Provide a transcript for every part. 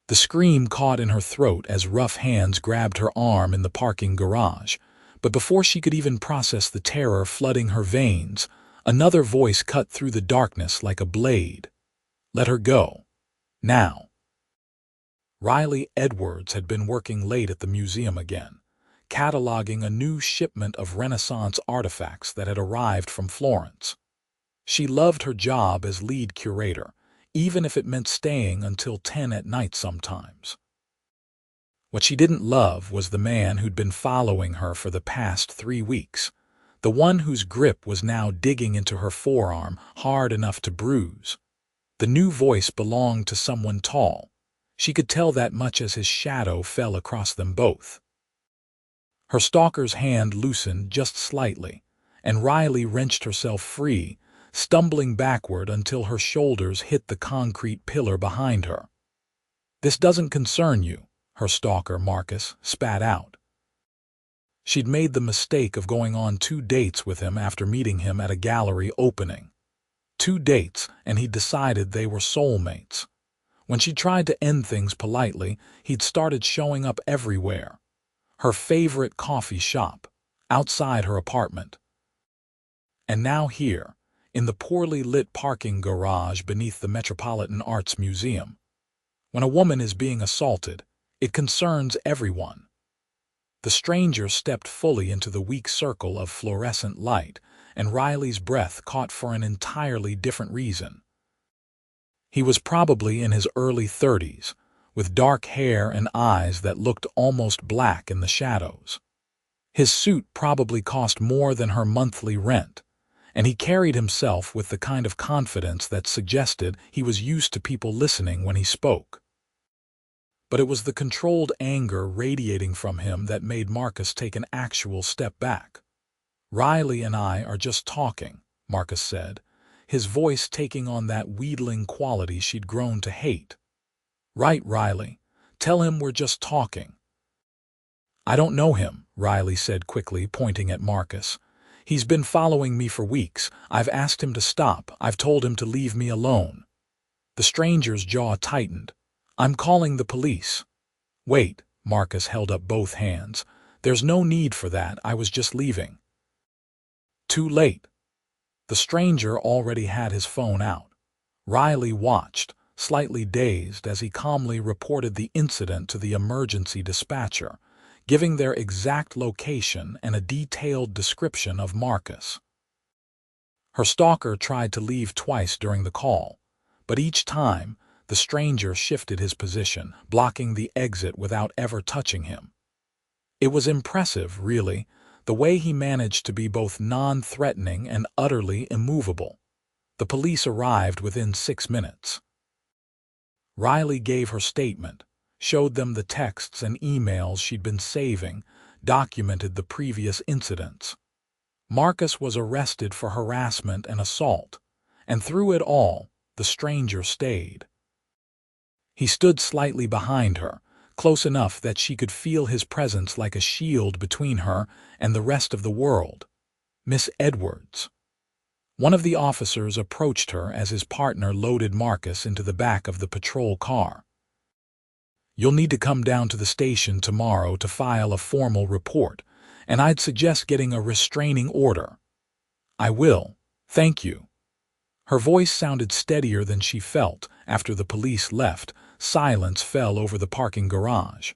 The scream caught in her throat as rough hands grabbed her arm in the parking garage, but before she could even process the terror flooding her veins, another voice cut through the darkness like a blade. Let her go. Now. Riley Edwards had been working late at the museum again, cataloging a new shipment of Renaissance artifacts that had arrived from Florence. She loved her job as lead curator, even if it meant staying until 10 at night sometimes. What she didn't love was the man who'd been following her for the past 3 weeks, the one whose grip was now digging into her forearm hard enough to bruise. The new voice belonged to someone tall. She could tell that much as his shadow fell across them both. Her stalker's hand loosened just slightly, and Riley wrenched herself free, stumbling backward until her shoulders hit the concrete pillar behind her. "This doesn't concern you," her stalker, Marcus, spat out. She'd made the mistake of going on 2 dates with him after meeting him at a gallery opening. 2 dates, and he'd decided they were soulmates. When she tried to end things politely, he'd started showing up everywhere. Her favorite coffee shop, outside her apartment. And now here, in the poorly lit parking garage beneath the Metropolitan Arts Museum. When a woman is being assaulted, it concerns everyone. The stranger stepped fully into the weak circle of fluorescent light, and Riley's breath caught for an entirely different reason. He was probably in his early 30s, with dark hair and eyes that looked almost black in the shadows. His suit probably cost more than her monthly rent, and he carried himself with the kind of confidence that suggested he was used to people listening when he spoke. But it was the controlled anger radiating from him that made Marcus take an actual step back. "Riley and I are just talking," Marcus said, his voice taking on that wheedling quality she'd grown to hate. "Right, Riley. Tell him we're just talking." "I don't know him," Riley said quickly, pointing at Marcus. "He's been following me for weeks. I've asked him to stop. I've told him to leave me alone." The stranger's jaw tightened. "I'm calling the police." "Wait," Marcus held up both hands. "There's no need for that. I was just leaving." Too late. The stranger already had his phone out. Riley watched, slightly dazed, as he calmly reported the incident to the emergency dispatcher, giving their exact location and a detailed description of Marcus. Her stalker tried to leave twice during the call, but each time, the stranger shifted his position, blocking the exit without ever touching him. It was impressive, really, the way he managed to be both non-threatening and utterly immovable. The police arrived within 6 minutes. Riley gave her statement, showed them the texts and emails she'd been saving, documented the previous incidents. Marcus was arrested for harassment and assault, and through it all, the stranger stayed. He stood slightly behind her, close enough that she could feel his presence like a shield between her and the rest of the world. "Miss Edwards." One of the officers approached her as his partner loaded Marcus into the back of the patrol car. "You'll need to come down to the station tomorrow to file a formal report, and I'd suggest getting a restraining order." "I will, thank you." Her voice sounded steadier than she felt. After the police left, silence fell over the parking garage.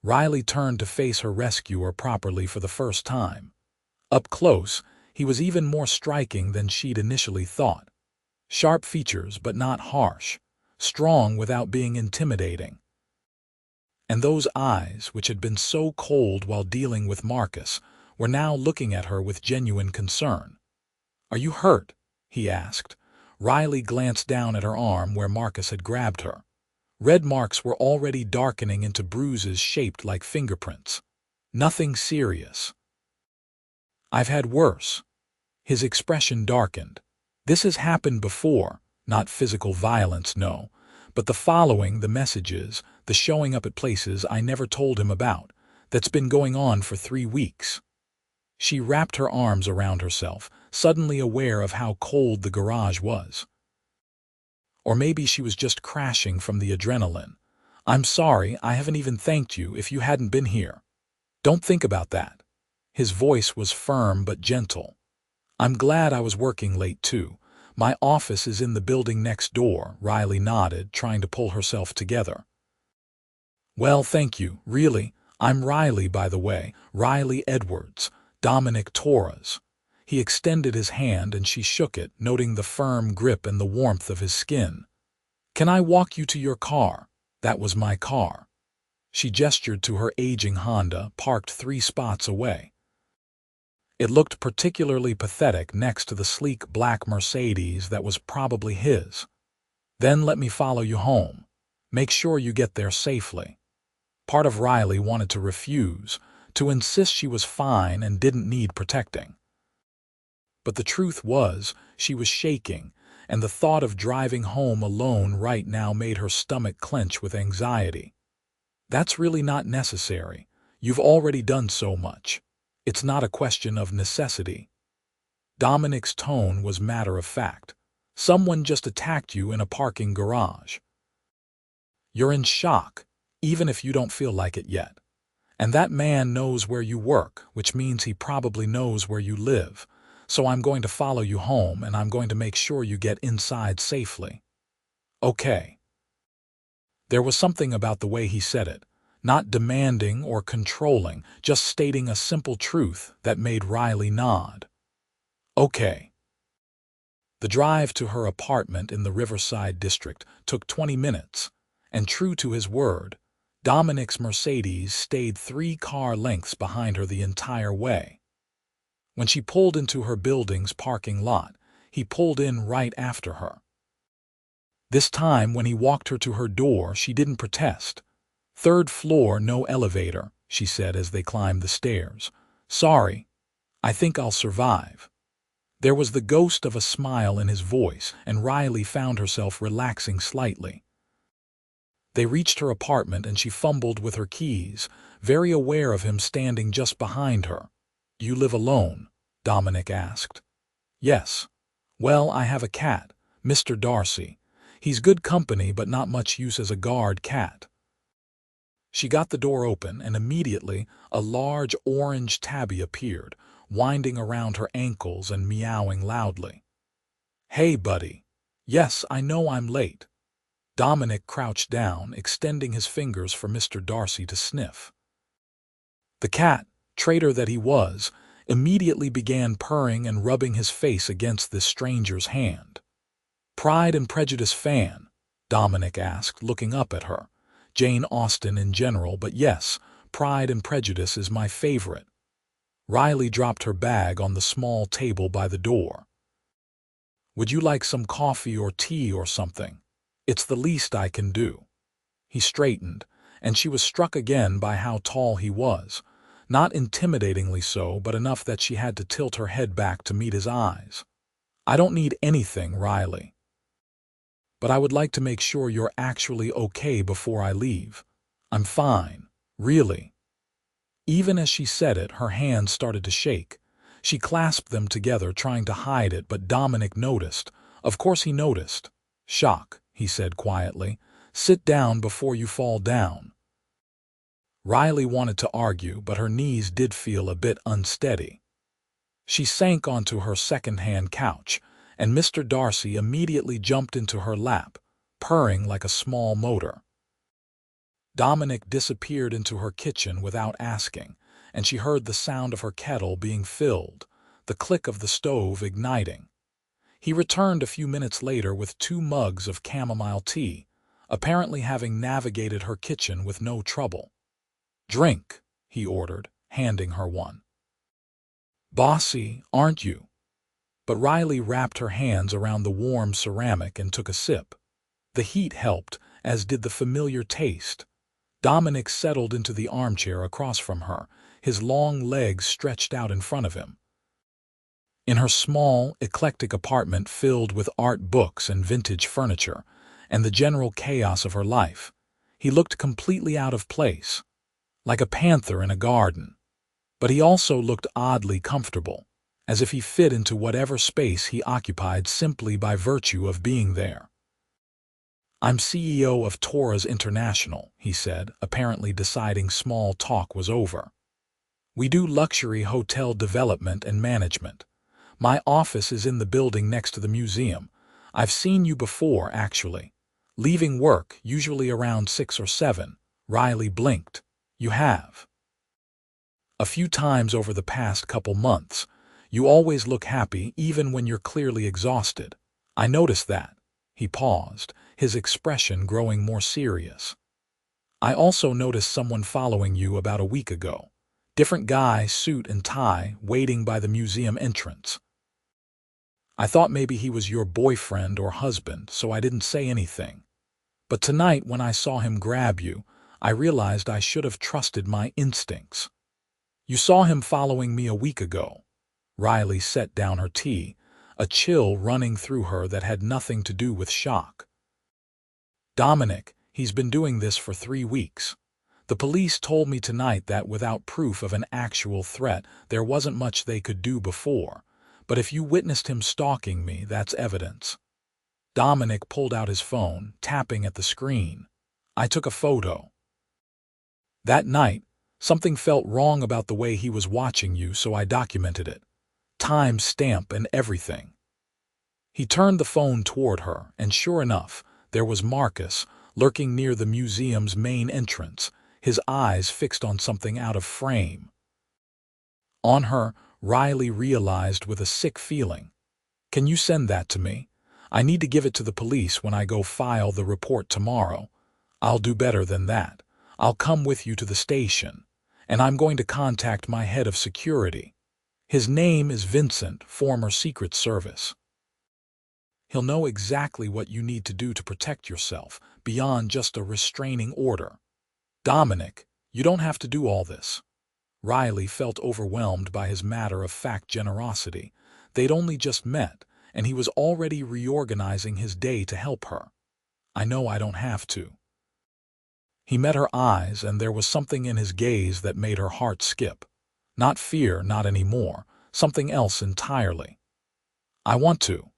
Riley turned to face her rescuer properly for the first time. Up close, he was even more striking than she'd initially thought. Sharp features, but not harsh. Strong without being intimidating. And those eyes, which had been so cold while dealing with Marcus, were now looking at her with genuine concern. "Are you hurt?" he asked. Riley glanced down at her arm where Marcus had grabbed her. Red marks were already darkening into bruises shaped like fingerprints. "Nothing serious." "I've had worse." His expression darkened. "This has happened before. Not physical violence, no. But the following, the messages, the showing up at places I never told him about, that's been going on for 3 weeks. She wrapped her arms around herself, suddenly aware of how cold the garage was. Or maybe she was just crashing from the adrenaline. I'm sorry, I haven't even thanked you if you hadn't been here. Don't think about that. His voice was firm but gentle. I'm glad I was working late too. My office is in the building next door, Riley nodded, trying to pull herself together. Well, thank you, really. I'm Riley, by the way, Riley Edwards, Dominic Torres. He extended his hand and she shook it, noting the firm grip and the warmth of his skin. Can I walk you to your car? That was my car. She gestured to her aging Honda, parked 3 spots away. It looked particularly pathetic next to the sleek black Mercedes that was probably his. Then let me follow you home. Make sure you get there safely. Part of Riley wanted to refuse, to insist she was fine and didn't need protecting. But the truth was, she was shaking, and the thought of driving home alone right now made her stomach clench with anxiety. That's really not necessary. You've already done so much. It's not a question of necessity. Dominic's tone was matter-of-fact. Someone just attacked you in a parking garage. You're in shock, even if you don't feel like it yet. And that man knows where you work, which means he probably knows where you live. So I'm going to follow you home, and I'm going to make sure you get inside safely. Okay. There was something about the way he said it, not demanding or controlling, just stating a simple truth that made Riley nod. Okay. The drive to her apartment in the Riverside district took 20 minutes, and true to his word, Dominic's Mercedes stayed 3 car lengths behind her the entire way. When she pulled into her building's parking lot, he pulled in right after her. This time, when he walked her to her door, she didn't protest. "3rd floor, no elevator," she said as they climbed the stairs. "Sorry. I think I'll survive." There was the ghost of a smile in his voice, and Riley found herself relaxing slightly. They reached her apartment and she fumbled with her keys, very aware of him standing just behind her. "You live alone?" Dominic asked. "Yes. Well, I have a cat, Mr. Darcy. He's good company but not much use as a guard cat." She got the door open, and immediately a large orange tabby appeared, winding around her ankles and meowing loudly. "Hey, buddy. Yes, I know I'm late." Dominic crouched down, extending his fingers for Mr. Darcy to sniff. The cat, traitor that he was, immediately began purring and rubbing his face against this stranger's hand. "Pride and Prejudice fan?" Dominic asked, looking up at her. "Jane Austen in general, but yes, Pride and Prejudice is my favorite." Riley dropped her bag on the small table by the door. "Would you like some coffee or tea or something? It's the least I can do." He straightened, and she was struck again by how tall he was. Not intimidatingly so, but enough that she had to tilt her head back to meet his eyes. "I don't need anything, Riley. But I would like to make sure you're actually okay before I leave. I'm fine, really." Even as she said it, her hands started to shake. She clasped them together, trying to hide it, but Dominic noticed. Of course he noticed. "Shock," he said quietly. "Sit down before you fall down." Riley wanted to argue, but her knees did feel a bit unsteady. She sank onto her second-hand couch, and Mr. Darcy immediately jumped into her lap, purring like a small motor. Dominic disappeared into her kitchen without asking, and she heard the sound of her kettle being filled, the click of the stove igniting. He returned a few minutes later with 2 mugs of chamomile tea, apparently having navigated her kitchen with no trouble. "Drink," he ordered, handing her one. "Bossy, aren't you?" But Riley wrapped her hands around the warm ceramic and took a sip. The heat helped, as did the familiar taste. Dominic settled into the armchair across from her, his long legs stretched out in front of him. In her small, eclectic apartment filled with art books and vintage furniture, and the general chaos of her life, he looked completely out of place, like a panther in a garden. But he also looked oddly comfortable, as if he fit into whatever space he occupied simply by virtue of being there. "I'm CEO of Torres International," he said, apparently deciding small talk was over. "We do luxury hotel development and management. My office is in the building next to the museum. I've seen you before, actually. Leaving work, usually around 6 or 7. Riley blinked. "You have?" "A few times over the past couple months. You always look happy, even when you're clearly exhausted. I noticed that." He paused, his expression growing more serious. "I also noticed someone following you about a week ago. Different guy, suit and tie, waiting by the museum entrance. I thought maybe he was your boyfriend or husband, so I didn't say anything. But tonight, when I saw him grab you, I realized I should have trusted my instincts." "You saw him following me a week ago." Riley set down her tea, a chill running through her that had nothing to do with shock. "Dominic, he's been doing this for 3 weeks. The police told me tonight that without proof of an actual threat, there wasn't much they could do before. But if you witnessed him stalking me, that's evidence." Dominic pulled out his phone, tapping at the screen. "I took a photo. That night, something felt wrong about the way he was watching you, so I documented it. Time stamp and everything." He turned the phone toward her, and sure enough, there was Marcus, lurking near the museum's main entrance, his eyes fixed on something out of frame. On her, Riley realized with a sick feeling. "Can you send that to me? I need to give it to the police when I go file the report tomorrow. I'll do better than that. I'll come with you to the station. And I'm going to contact my head of security. His name is Vincent, former Secret Service. He'll know exactly what you need to do to protect yourself, beyond just a restraining order. Dominic, you don't have to do all this." Riley felt overwhelmed by his matter-of-fact generosity. They'd only just met, and he was already reorganizing his day to help her. "I know I don't have to." He met her eyes, and there was something in his gaze that made her heart skip. Not fear, not anymore. Something else entirely. "I want to.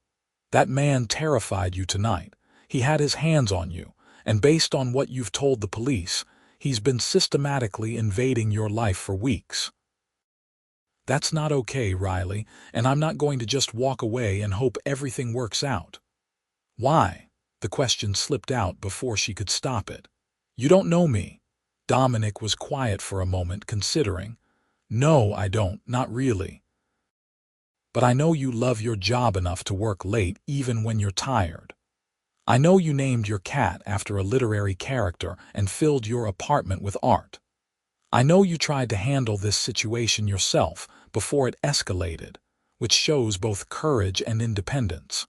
That man terrified you tonight. He had his hands on you, and based on what you've told the police, he's been systematically invading your life for weeks." "That's not okay, Riley, and I'm not going to just walk away and hope everything works out." "Why?" The question slipped out before she could stop it. "You don't know me." Dominic was quiet for a moment, considering. "No, I don't, not really. But I know you love your job enough to work late even when you're tired. I know you named your cat after a literary character and filled your apartment with art. I know you tried to handle this situation yourself before it escalated, which shows both courage and independence.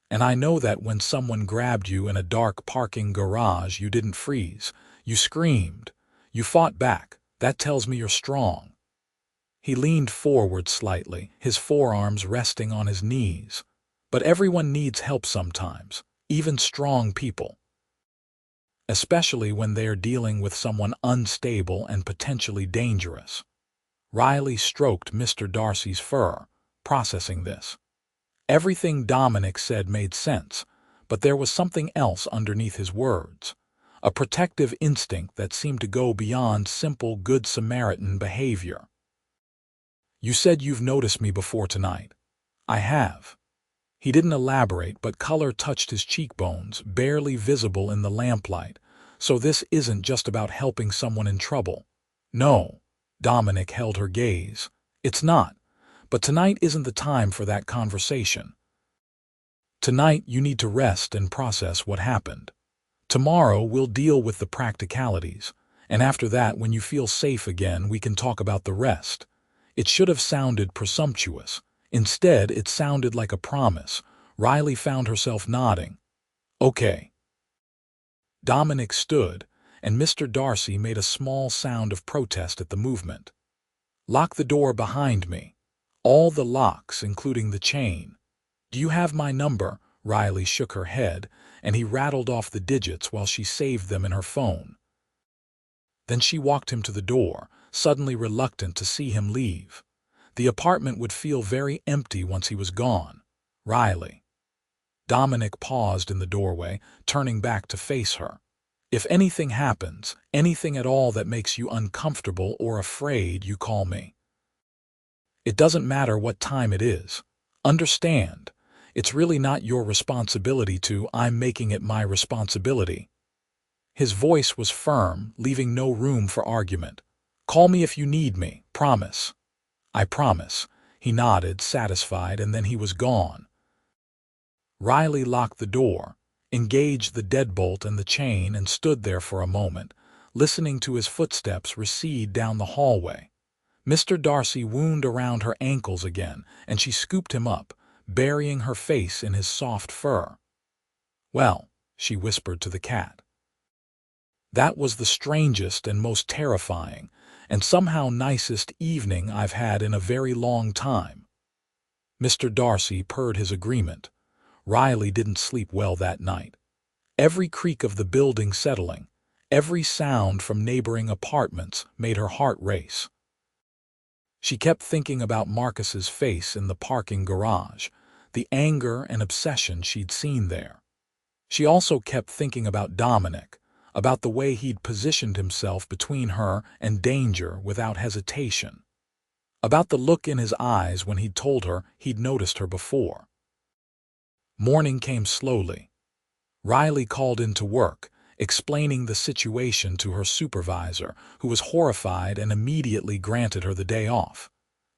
And I know that when someone grabbed you in a dark parking garage, you didn't freeze. You screamed. You fought back. That tells me you're strong." He leaned forward slightly, his forearms resting on his knees. "But everyone needs help sometimes, even strong people. Especially when they're dealing with someone unstable and potentially dangerous." Riley stroked Mr. Darcy's fur, processing this. Everything Dominic said made sense, but there was something else underneath his words. A protective instinct that seemed to go beyond simple Good Samaritan behavior. "You said you've noticed me before tonight." "I have." He didn't elaborate, but color touched his cheekbones, barely visible in the lamplight. "So this isn't just about helping someone in trouble." "No." Dominic held her gaze. "It's not. But tonight isn't the time for that conversation. Tonight you need to rest and process what happened. Tomorrow we'll deal with the practicalities, and after that, when you feel safe again, we can talk about the rest." It should have sounded presumptuous. Instead, it sounded like a promise. Riley found herself nodding. "Okay." Dominic stood, and Mr. Darcy made a small sound of protest at the movement. "Lock the door behind me. All the locks, including the chain." "Do you have my number?" Riley shook her head, and he rattled off the digits while she saved them in her phone. Then she walked him to the door, suddenly reluctant to see him leave. The apartment would feel very empty once he was gone. "Riley." Dominic paused in the doorway, turning back to face her. If anything happens, anything at all that makes you uncomfortable or afraid, you call me. It doesn't matter what time it is. Understand, it's really not your responsibility to. I'm making it my responsibility. His voice was firm, leaving no room for argument. Call me if you need me, promise. I promise. He nodded, satisfied, and then he was gone. Riley locked the door, engaged the deadbolt and the chain, and stood there for a moment, listening to his footsteps recede down the hallway. Mr. Darcy wound around her ankles again, and she scooped him up, burying her face in his soft fur. Well, she whispered to the cat. That was the strangest and most terrifying, and somehow nicest evening I've had in a very long time. Mr. Darcy purred his agreement. Riley didn't sleep well that night. Every creak of the building settling, every sound from neighboring apartments made her heart race. She kept thinking about Marcus's face in the parking garage, the anger and obsession she'd seen there. She also kept thinking about Dominic, about the way he'd positioned himself between her and danger without hesitation, about the look in his eyes when he'd told her he'd noticed her before. Morning came slowly. Riley called into work, explaining the situation to her supervisor, who was horrified and immediately granted her the day off.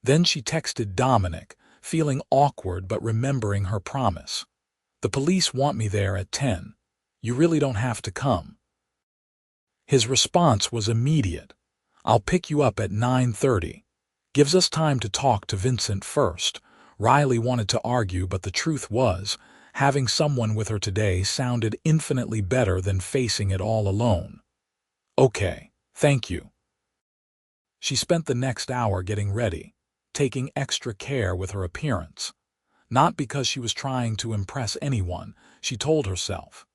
Then she texted Dominic, feeling awkward but remembering her promise. The police want me there at 10. You really don't have to come. His response was immediate. I'll pick you up at 9:30. Gives us time to talk to Vincent first. Riley wanted to argue, but the truth was, having someone with her today sounded infinitely better than facing it all alone. Okay, thank you. She spent the next hour getting ready, taking extra care with her appearance. Not because she was trying to impress anyone, she told herself.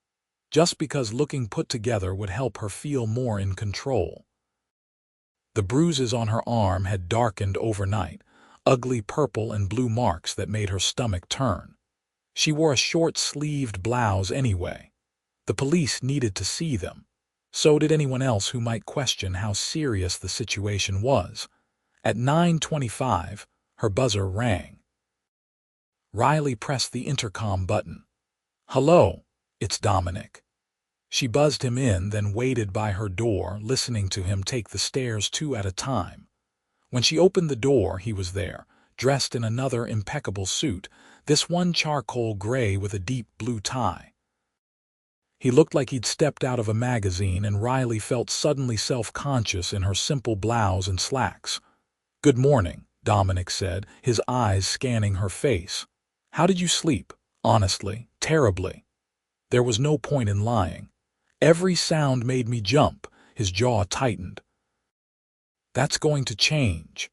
Just because looking put together would help her feel more in control. The bruises on her arm had darkened overnight, ugly purple and blue marks that made her stomach turn. She wore a short-sleeved blouse anyway. The police needed to see them. So did anyone else who might question how serious the situation was. At 9:25, her buzzer rang. Riley pressed the intercom button. Hello, it's Dominic. She buzzed him in, then waited by her door, listening to him take the stairs 2 at a time. When she opened the door, he was there, dressed in another impeccable suit, this one charcoal gray with a deep blue tie. He looked like he'd stepped out of a magazine, and Riley felt suddenly self-conscious in her simple blouse and slacks. Good morning, Dominic said, his eyes scanning her face. How did you sleep? Honestly, terribly. There was no point in lying. Every sound made me jump. His jaw tightened. That's going to change.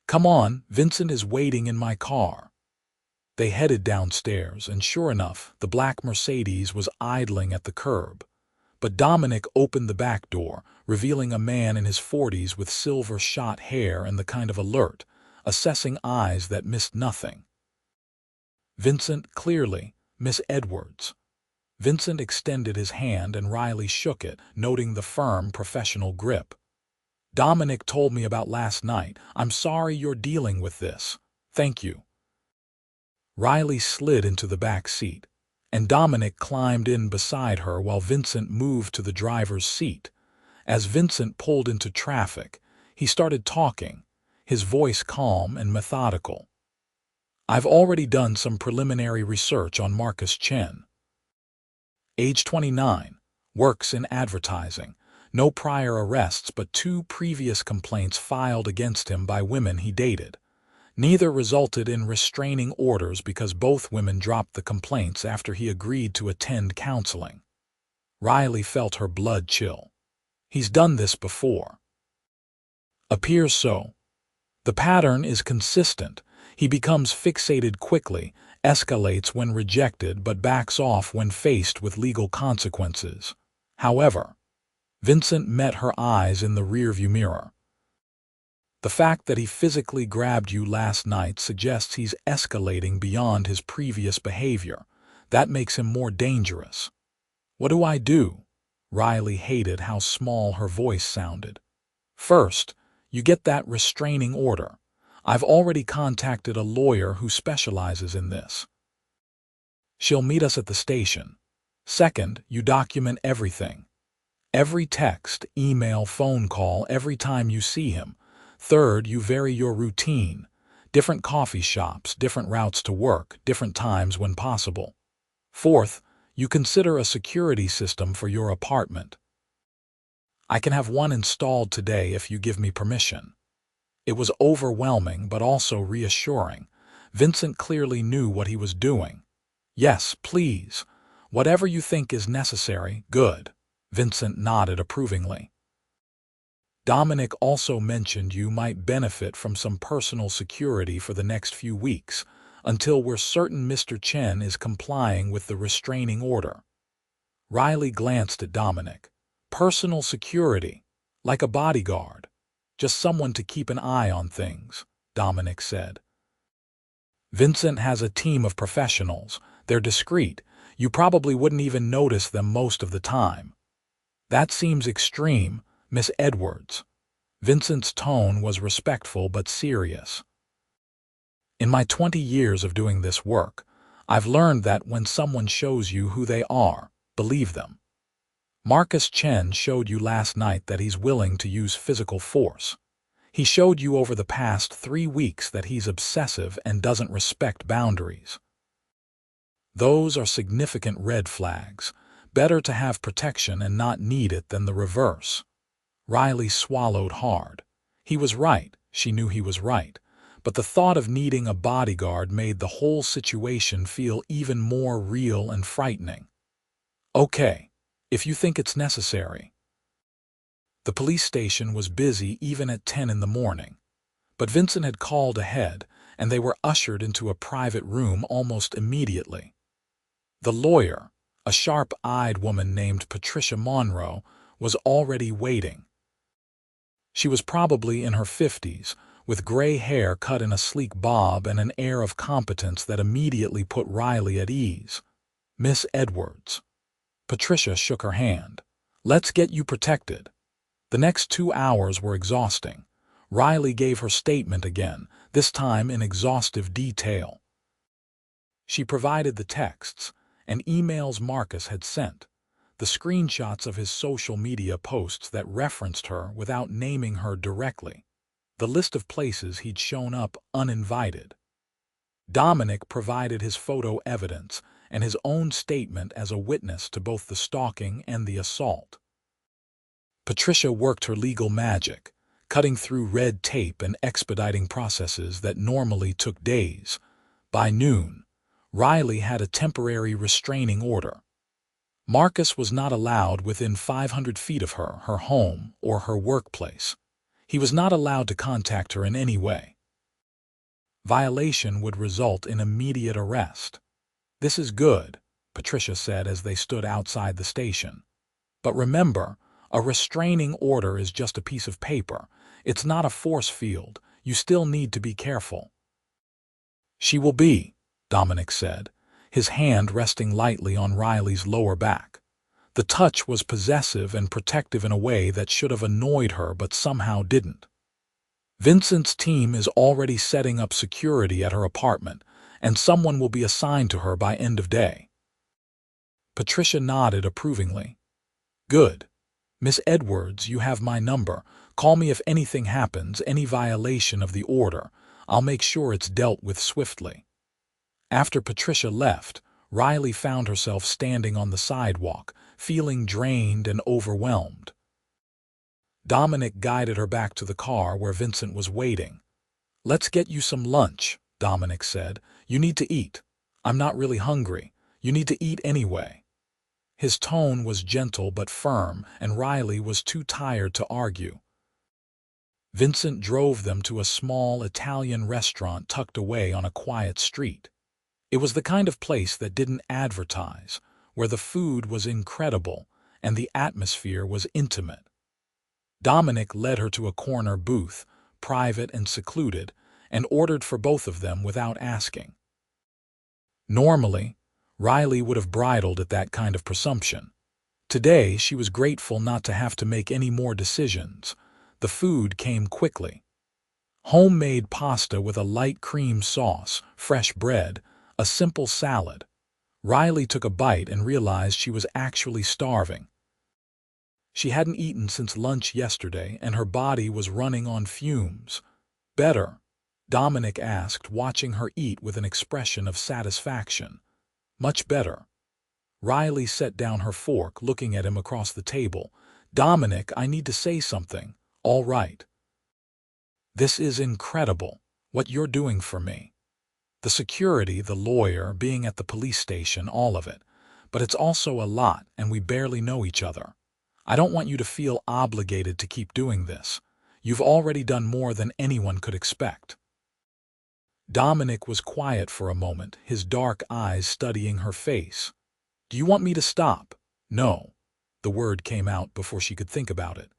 Come on, Vincent is waiting in my car. They headed downstairs, and sure enough, the black Mercedes was idling at the curb. But Dominic opened the back door, revealing a man in his 40s with silver-shot hair and the kind of alert, assessing eyes that missed nothing. Vincent, clearly, Miss Edwards. Vincent extended his hand and Riley shook it, noting the firm, professional grip. Dominic told me about last night. I'm sorry you're dealing with this. Thank you. Riley slid into the back seat, and Dominic climbed in beside her while Vincent moved to the driver's seat. As Vincent pulled into traffic, he started talking, his voice calm and methodical. I've already done some preliminary research on Marcus Chen. Age 29, works in advertising, no prior arrests but 2 previous complaints filed against him by women he dated. Neither resulted in restraining orders because both women dropped the complaints after he agreed to attend counseling. Riley felt her blood chill. He's done this before. Appears so. The pattern is consistent. He becomes fixated quickly, escalates when rejected, but backs off when faced with legal consequences. However, Vincent met her eyes in the rearview mirror. The fact that he physically grabbed you last night suggests he's escalating beyond his previous behavior. That makes him more dangerous. What do I do? Riley hated how small her voice sounded. First, you get that restraining order. I've already contacted a lawyer who specializes in this. She'll meet us at the station. Second, you document everything. Every text, email, phone call, every time you see him. Third, you vary your routine. Different coffee shops, different routes to work, different times when possible. Fourth, you consider a security system for your apartment. I can have one installed today if you give me permission. It was overwhelming but also reassuring. Vincent clearly knew what he was doing. Yes, please. Whatever you think is necessary, good. Vincent nodded approvingly. Dominic also mentioned you might benefit from some personal security for the next few weeks, until we're certain Mr. Chen is complying with the restraining order. Riley glanced at Dominic. Personal security, like a bodyguard. Just someone to keep an eye on things, Dominic said. Vincent has a team of professionals. They're discreet. You probably wouldn't even notice them most of the time. That seems extreme, Miss Edwards. Vincent's tone was respectful but serious. In my 20 years of doing this work, I've learned that when someone shows you who they are, believe them. Marcus Chen showed you last night that he's willing to use physical force. He showed you over the past 3 weeks that he's obsessive and doesn't respect boundaries. Those are significant red flags. Better to have protection and not need it than the reverse. Riley swallowed hard. He was right. She knew he was right. But the thought of needing a bodyguard made the whole situation feel even more real and frightening. Okay, if you think it's necessary. The police station was busy even at 10 in the morning. But Vincent had called ahead, and they were ushered into a private room almost immediately. The lawyer, a sharp-eyed woman named Patricia Monroe, was already waiting. She was probably in her 50s, with gray hair cut in a sleek bob and an air of competence that immediately put Riley at ease. Miss Edwards. Patricia shook her hand. Let's get you protected. The next 2 hours were exhausting. Riley gave her statement again, this time in exhaustive detail. She provided the texts and emails Marcus had sent, the screenshots of his social media posts that referenced her without naming her directly, the list of places he'd shown up uninvited. Dominic provided his photo evidence and his own statement as a witness to both the stalking and the assault. Patricia worked her legal magic, cutting through red tape and expediting processes that normally took days. By noon, Riley had a temporary restraining order. Marcus was not allowed within 500 feet of her, her home, or her workplace. He was not allowed to contact her in any way. Violation would result in immediate arrest. This is good, Patricia said as they stood outside the station. But remember, a restraining order is just a piece of paper. It's not a force field. You still need to be careful. She will be, Dominic said, his hand resting lightly on Riley's lower back. The touch was possessive and protective in a way that should have annoyed her but somehow didn't. Vincent's team is already setting up security at her apartment, and someone will be assigned to her by end of day. Patricia nodded approvingly. Good. Miss Edwards, you have my number. Call me if anything happens, any violation of the order. I'll make sure it's dealt with swiftly. After Patricia left, Riley found herself standing on the sidewalk, feeling drained and overwhelmed. Dominic guided her back to the car where Vincent was waiting. Let's get you some lunch, Dominic said. You need to eat. I'm not really hungry. You need to eat anyway. His tone was gentle but firm, and Riley was too tired to argue. Vincent drove them to a small Italian restaurant tucked away on a quiet street. It was the kind of place that didn't advertise, where the food was incredible and the atmosphere was intimate. Dominic led her to a corner booth, private and secluded, and ordered for both of them without asking. Normally, Riley would have bridled at that kind of presumption. Today, she was grateful not to have to make any more decisions. The food came quickly. Homemade pasta with a light cream sauce, fresh bread, a simple salad. Riley took a bite and realized she was actually starving. She hadn't eaten since lunch yesterday, and her body was running on fumes. "Better?" Dominic asked, watching her eat with an expression of satisfaction. "Much better." Riley set down her fork, looking at him across the table. "Dominic, I need to say something." "All right." "This is incredible, what you're doing for me. The security, the lawyer, being at the police station, all of it. But it's also a lot, and we barely know each other. I don't want you to feel obligated to keep doing this. You've already done more than anyone could expect." Dominic was quiet for a moment, his dark eyes studying her face. "Do you want me to stop?" "No." The word came out before she could think about it.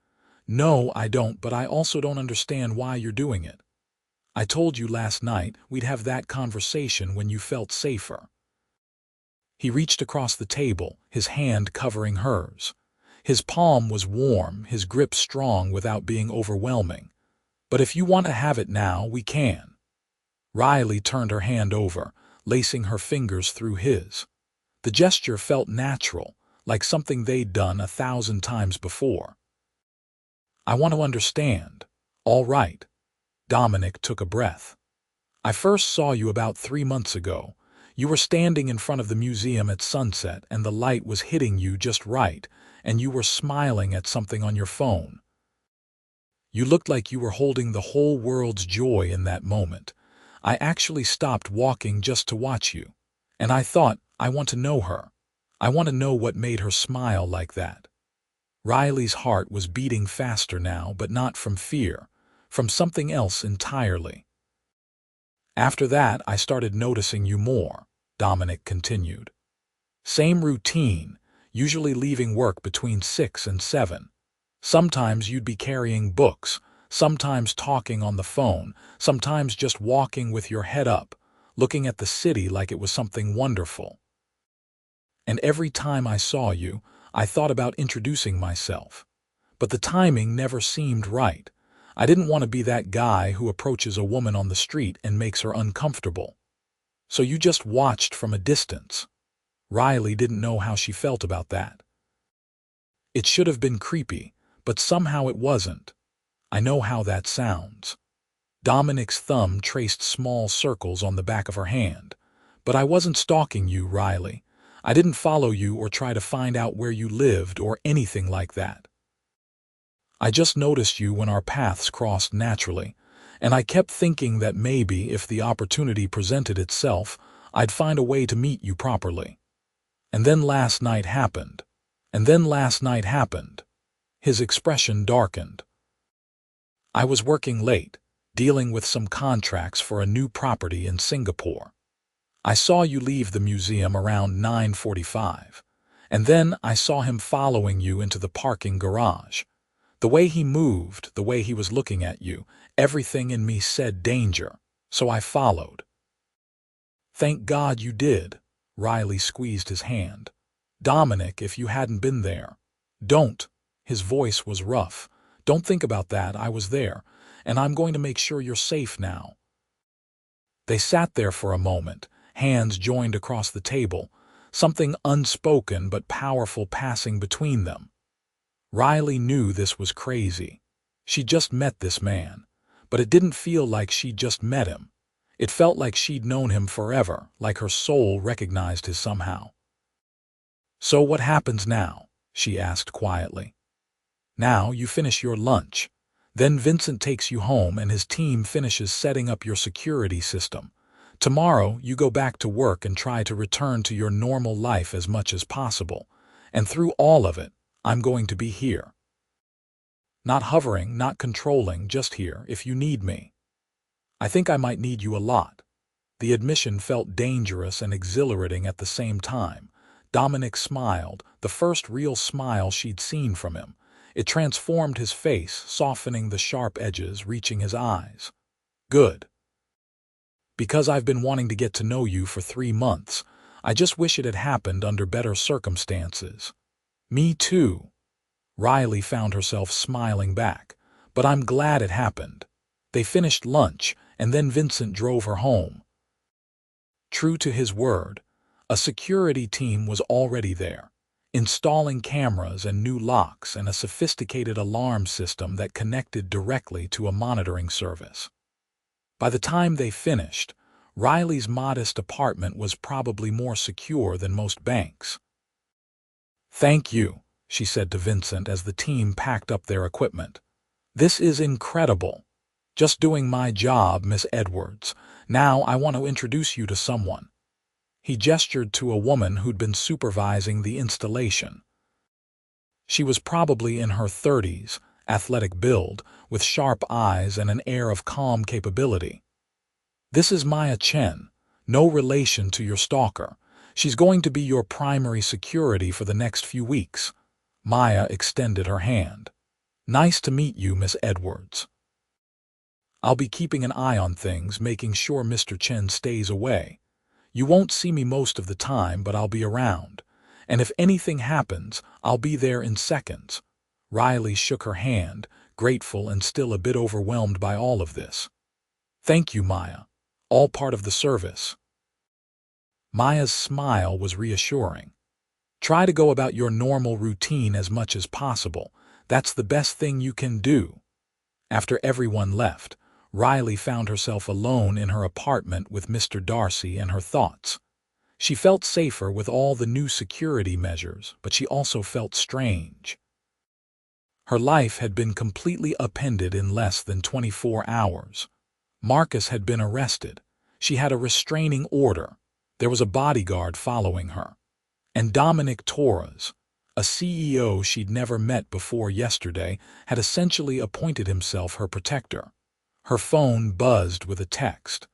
"No, I don't, but I also don't understand why you're doing it. I told you last night we'd have that conversation when you felt safer." He reached across the table, his hand covering hers. His palm was warm, his grip strong without being overwhelming. "But if you want to have it now, we can." Riley turned her hand over, lacing her fingers through his. The gesture felt natural, like something they'd done 1,000 times before. "I want to understand." "All right." Dominic took a breath. "I first saw you about 3 months ago. You were standing in front of the museum at sunset, and the light was hitting you just right, and you were smiling at something on your phone. You looked like you were holding the whole world's joy in that moment. I actually stopped walking just to watch you. And I thought, I want to know her. I want to know what made her smile like that." Riley's heart was beating faster now, but not from fear, from something else entirely. "After that, I started noticing you more," Dominic continued. "Same routine, usually leaving work between 6 and 7. Sometimes you'd be carrying books, sometimes talking on the phone, sometimes just walking with your head up, looking at the city like it was something wonderful. And every time I saw you, I thought about introducing myself. But the timing never seemed right. I didn't want to be that guy who approaches a woman on the street and makes her uncomfortable. So you just watched from a distance." Riley didn't know how she felt about that. It should have been creepy, but somehow it wasn't. I know how that sounds. Dominic's thumb traced small circles on the back of her hand. "But I wasn't stalking you, Riley. I didn't follow you or try to find out where you lived or anything like that. I just noticed you when our paths crossed naturally, and I kept thinking that maybe if the opportunity presented itself, I'd find a way to meet you properly. And then last night happened. His expression darkened. "I was working late, dealing with some contracts for a new property in Singapore. I saw you leave the museum around 9:45, and then I saw him following you into the parking garage. The way he moved, the way he was looking at you, everything in me said danger, so I followed." "Thank God you did." Riley squeezed his hand. "Dominic, if you hadn't been there." "Don't." His voice was rough. "Don't think about that. I was there, and I'm going to make sure you're safe now." They sat there for a moment, hands joined across the table, something unspoken but powerful passing between them. Riley knew this was crazy. She just met this man, but it didn't feel like she'd just met him. It felt like she'd known him forever, like her soul recognized his somehow. "So what happens now?" she asked quietly. "Now you finish your lunch. Then Vincent takes you home and his team finishes setting up your security system. Tomorrow you go back to work and try to return to your normal life as much as possible. And through all of it, I'm going to be here. Not hovering, not controlling, just here if you need me. I think I might need you a lot." The admission felt dangerous and exhilarating at the same time. Dominic smiled, the first real smile she'd seen from him. It transformed his face, softening the sharp edges, reaching his eyes. "Good. Because I've been wanting to get to know you for 3 months. I just wish it had happened under better circumstances. Me too. Riley found herself smiling back. But I'm glad it happened. They finished lunch, and then Vincent drove her home. True to his word, a security team was already there, installing cameras and new locks and a sophisticated alarm system that connected directly to a monitoring service. By the time they finished, Riley's modest apartment was probably more secure than most banks. "Thank you," she said to Vincent as the team packed up their equipment. "This is incredible. Just doing my job, Miss Edwards. Now I want to introduce you to someone." He gestured to a woman who'd been supervising the installation. She was probably in her 30s, athletic build, with sharp eyes and an air of calm capability. "This is Maya Chen, no relation to your stalker. She's going to be your primary security for the next few weeks." Maya extended her hand. "Nice to meet you, Miss Edwards. I'll be keeping an eye on things, making sure Mr. Chen stays away. You won't see me most of the time, but I'll be around. And if anything happens, I'll be there in seconds." Riley shook her hand, grateful and still a bit overwhelmed by all of this. "Thank you, Maya. All part of the service." Maya's smile was reassuring. "Try to go about your normal routine as much as possible. That's the best thing you can do." After everyone left, Riley found herself alone in her apartment with Mr. Darcy and her thoughts. She felt safer with all the new security measures, but she also felt strange. Her life had been completely upended in less than 24 hours. Marcus had been arrested. She had a restraining order. There was a bodyguard following her. And Dominic Torres, a CEO she'd never met before yesterday, had essentially appointed himself her protector. Her phone buzzed with a text.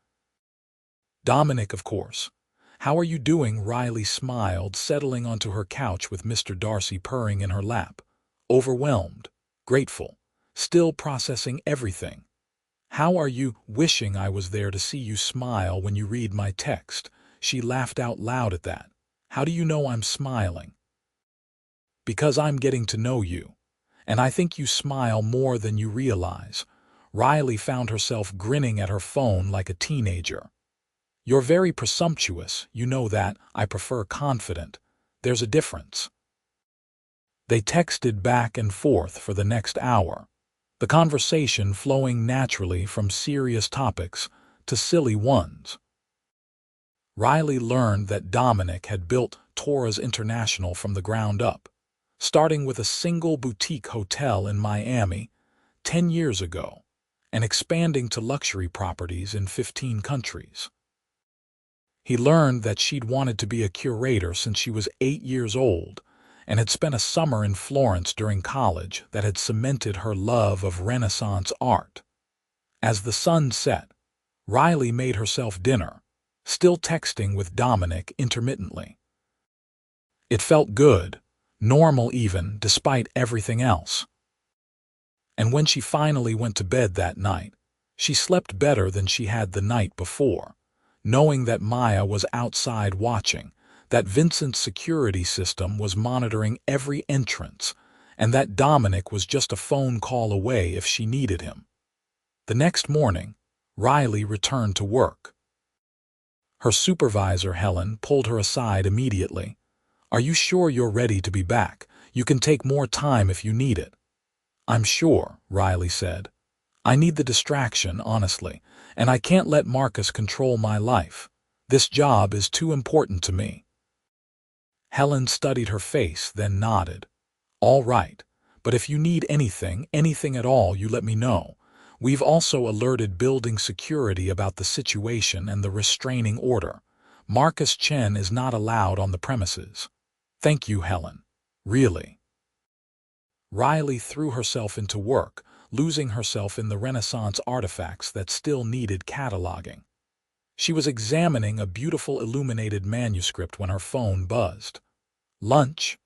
"Dominic, of course. How are you doing?" Riley smiled, settling onto her couch with Mr. Darcy purring in her lap. Overwhelmed, grateful, still processing everything. "How are you? Wishing I was there to see you smile when you read my text." She laughed out loud at that. "How do you know I'm smiling?" "Because I'm getting to know you. And I think you smile more than you realize." Riley found herself grinning at her phone like a teenager. "You're very presumptuous, you know that. I prefer confident. There's a difference." They texted back and forth for the next hour, the conversation flowing naturally from serious topics to silly ones. Riley learned that Dominic had built Torres International from the ground up, starting with a single boutique hotel in Miami 10 years ago, and expanding to luxury properties in 15 countries. He learned that she'd wanted to be a curator since she was 8 years old, and had spent a summer in Florence during college that had cemented her love of Renaissance art. As the sun set, Riley made herself dinner, still texting with Dominic intermittently. It felt good, normal even, despite everything else. And when she finally went to bed that night, she slept better than she had the night before, knowing that Maya was outside watching, that Vincent's security system was monitoring every entrance, and that Dominic was just a phone call away if she needed him. The next morning, Riley returned to work. Her supervisor, Helen, pulled her aside immediately. "Are you sure you're ready to be back? You can take more time if you need it." "I'm sure," Riley said. "I need the distraction, honestly, and I can't let Marcus control my life. This job is too important to me." Helen studied her face, then nodded. "All right, but if you need anything at all, you let me know. We've also alerted building security about the situation and the restraining order. Marcus Chen is not allowed on the premises." "Thank you, Helen. Really." Riley threw herself into work, losing herself in the Renaissance artifacts that still needed cataloging. She was examining a beautiful illuminated manuscript when her phone buzzed. "Lunch?"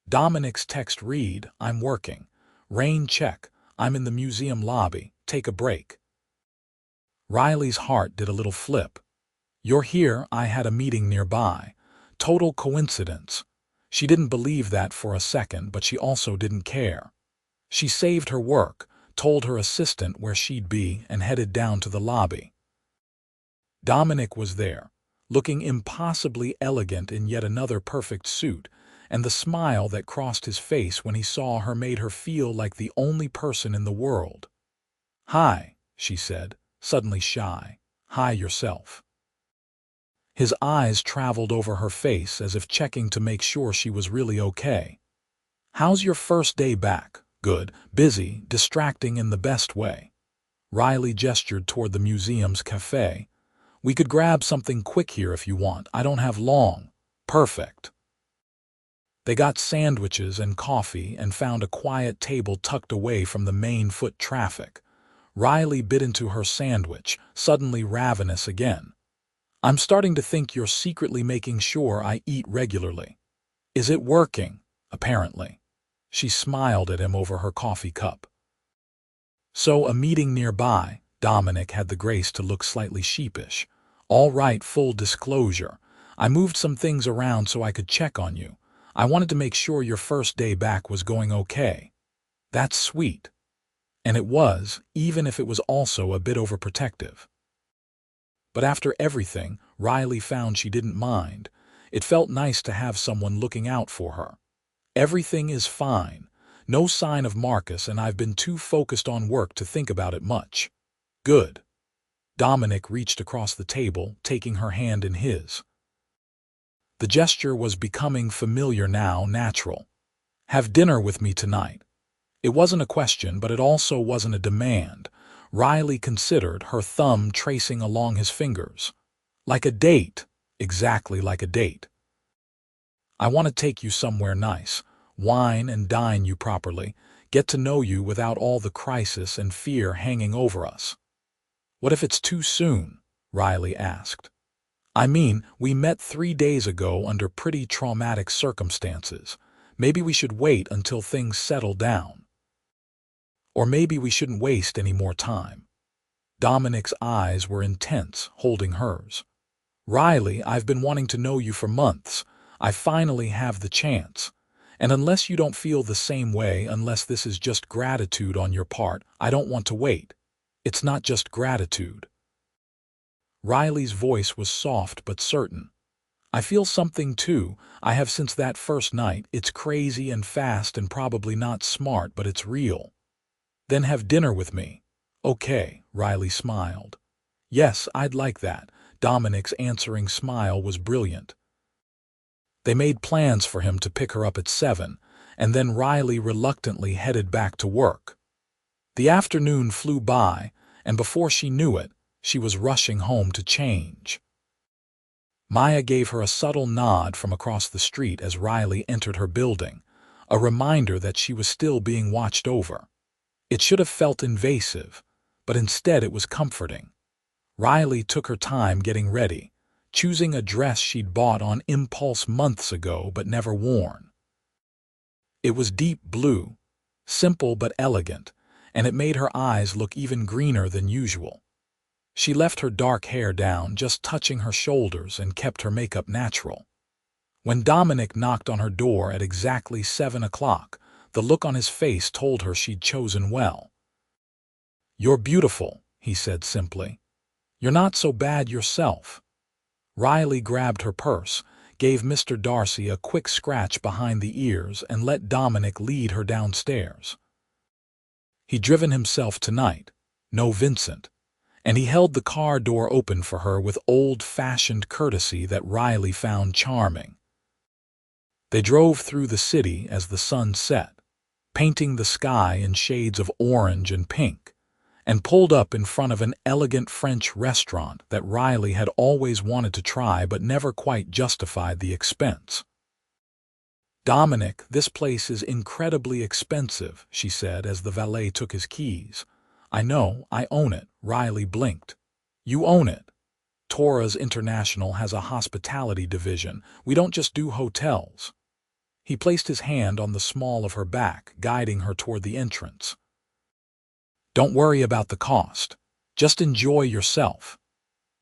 Dominic's text read, "I'm working. Rain check. I'm in the museum lobby. Take a break." Riley's heart did a little flip. "You're here. I had a meeting nearby." Total coincidence. She didn't believe that for a second, but she also didn't care. She saved her work, told her assistant where she'd be, and headed down to the lobby. Dominic was there, looking impossibly elegant in yet another perfect suit, and the smile that crossed his face when he saw her made her feel like the only person in the world. "Hi," she said, suddenly shy. "Hi yourself." His eyes traveled over her face as if checking to make sure she was really okay. "How's your first day back?" "Good. Busy, distracting in the best way." Riley gestured toward the museum's cafe. "We could grab something quick here if you want. I don't have long." "Perfect." They got sandwiches and coffee and found a quiet table tucked away from the main foot traffic. Riley bit into her sandwich, suddenly ravenous again. "I'm starting to think you're secretly making sure I eat regularly." "Is it working?" "Apparently." She smiled at him over her coffee cup. "So, a meeting nearby." Dominic had the grace to look slightly sheepish. "All right, full disclosure. I moved some things around so I could check on you. I wanted to make sure your first day back was going okay." "That's sweet." And it was, even if it was also a bit overprotective. But after everything, Riley found she didn't mind. It felt nice to have someone looking out for her. "Everything is fine. No sign of Marcus, and I've been too focused on work to think about it much." "Good." Dominic reached across the table, taking her hand in his. The gesture was becoming familiar now, natural. "Have dinner with me tonight." It wasn't a question, but it also wasn't a demand. Riley considered, her thumb tracing along his fingers. "Like a date." "Exactly like a date. I want to take you somewhere nice, wine and dine you properly, get to know you without all the crisis and fear hanging over us." "What if it's too soon?" Riley asked. "I mean, we met 3 days ago under pretty traumatic circumstances. Maybe we should wait until things settle down. Or maybe we shouldn't waste any more time." Dominic's eyes were intense, holding hers. "Riley, I've been wanting to know you for months. I finally have the chance. And unless you don't feel the same way, unless this is just gratitude on your part, I don't want to wait." "It's not just gratitude." Riley's voice was soft but certain. "I feel something too. I have since that first night. It's crazy and fast and probably not smart, but it's real." "Then have dinner with me." "Okay," Riley smiled. "Yes, I'd like that." Dominic's answering smile was brilliant. They made plans for him to pick her up at 7, and then Riley reluctantly headed back to work. The afternoon flew by, and before she knew it, she was rushing home to change. Maya gave her a subtle nod from across the street as Riley entered her building, a reminder that she was still being watched over. It should have felt invasive, but instead it was comforting. Riley took her time getting ready, choosing a dress she'd bought on impulse months ago but never worn. It was deep blue, simple but elegant, and it made her eyes look even greener than usual. She left her dark hair down, just touching her shoulders, and kept her makeup natural. When Dominic knocked on her door at exactly 7 o'clock, the look on his face told her she'd chosen well. "You're beautiful," he said simply. "You're not so bad yourself." Riley grabbed her purse, gave Mr. Darcy a quick scratch behind the ears, and let Dominic lead her downstairs. He'd driven himself tonight, no Vincent, and he held the car door open for her with old-fashioned courtesy that Riley found charming. They drove through the city as the sun set, painting the sky in shades of orange and pink, and pulled up in front of an elegant French restaurant that Riley had always wanted to try but never quite justified the expense. "Dominic, this place is incredibly expensive," she said as the valet took his keys. "I know, I own it." Riley blinked. "You own it? Torres International has a hospitality division. We don't just do hotels." He placed his hand on the small of her back, guiding her toward the entrance. "Don't worry about the cost. Just enjoy yourself."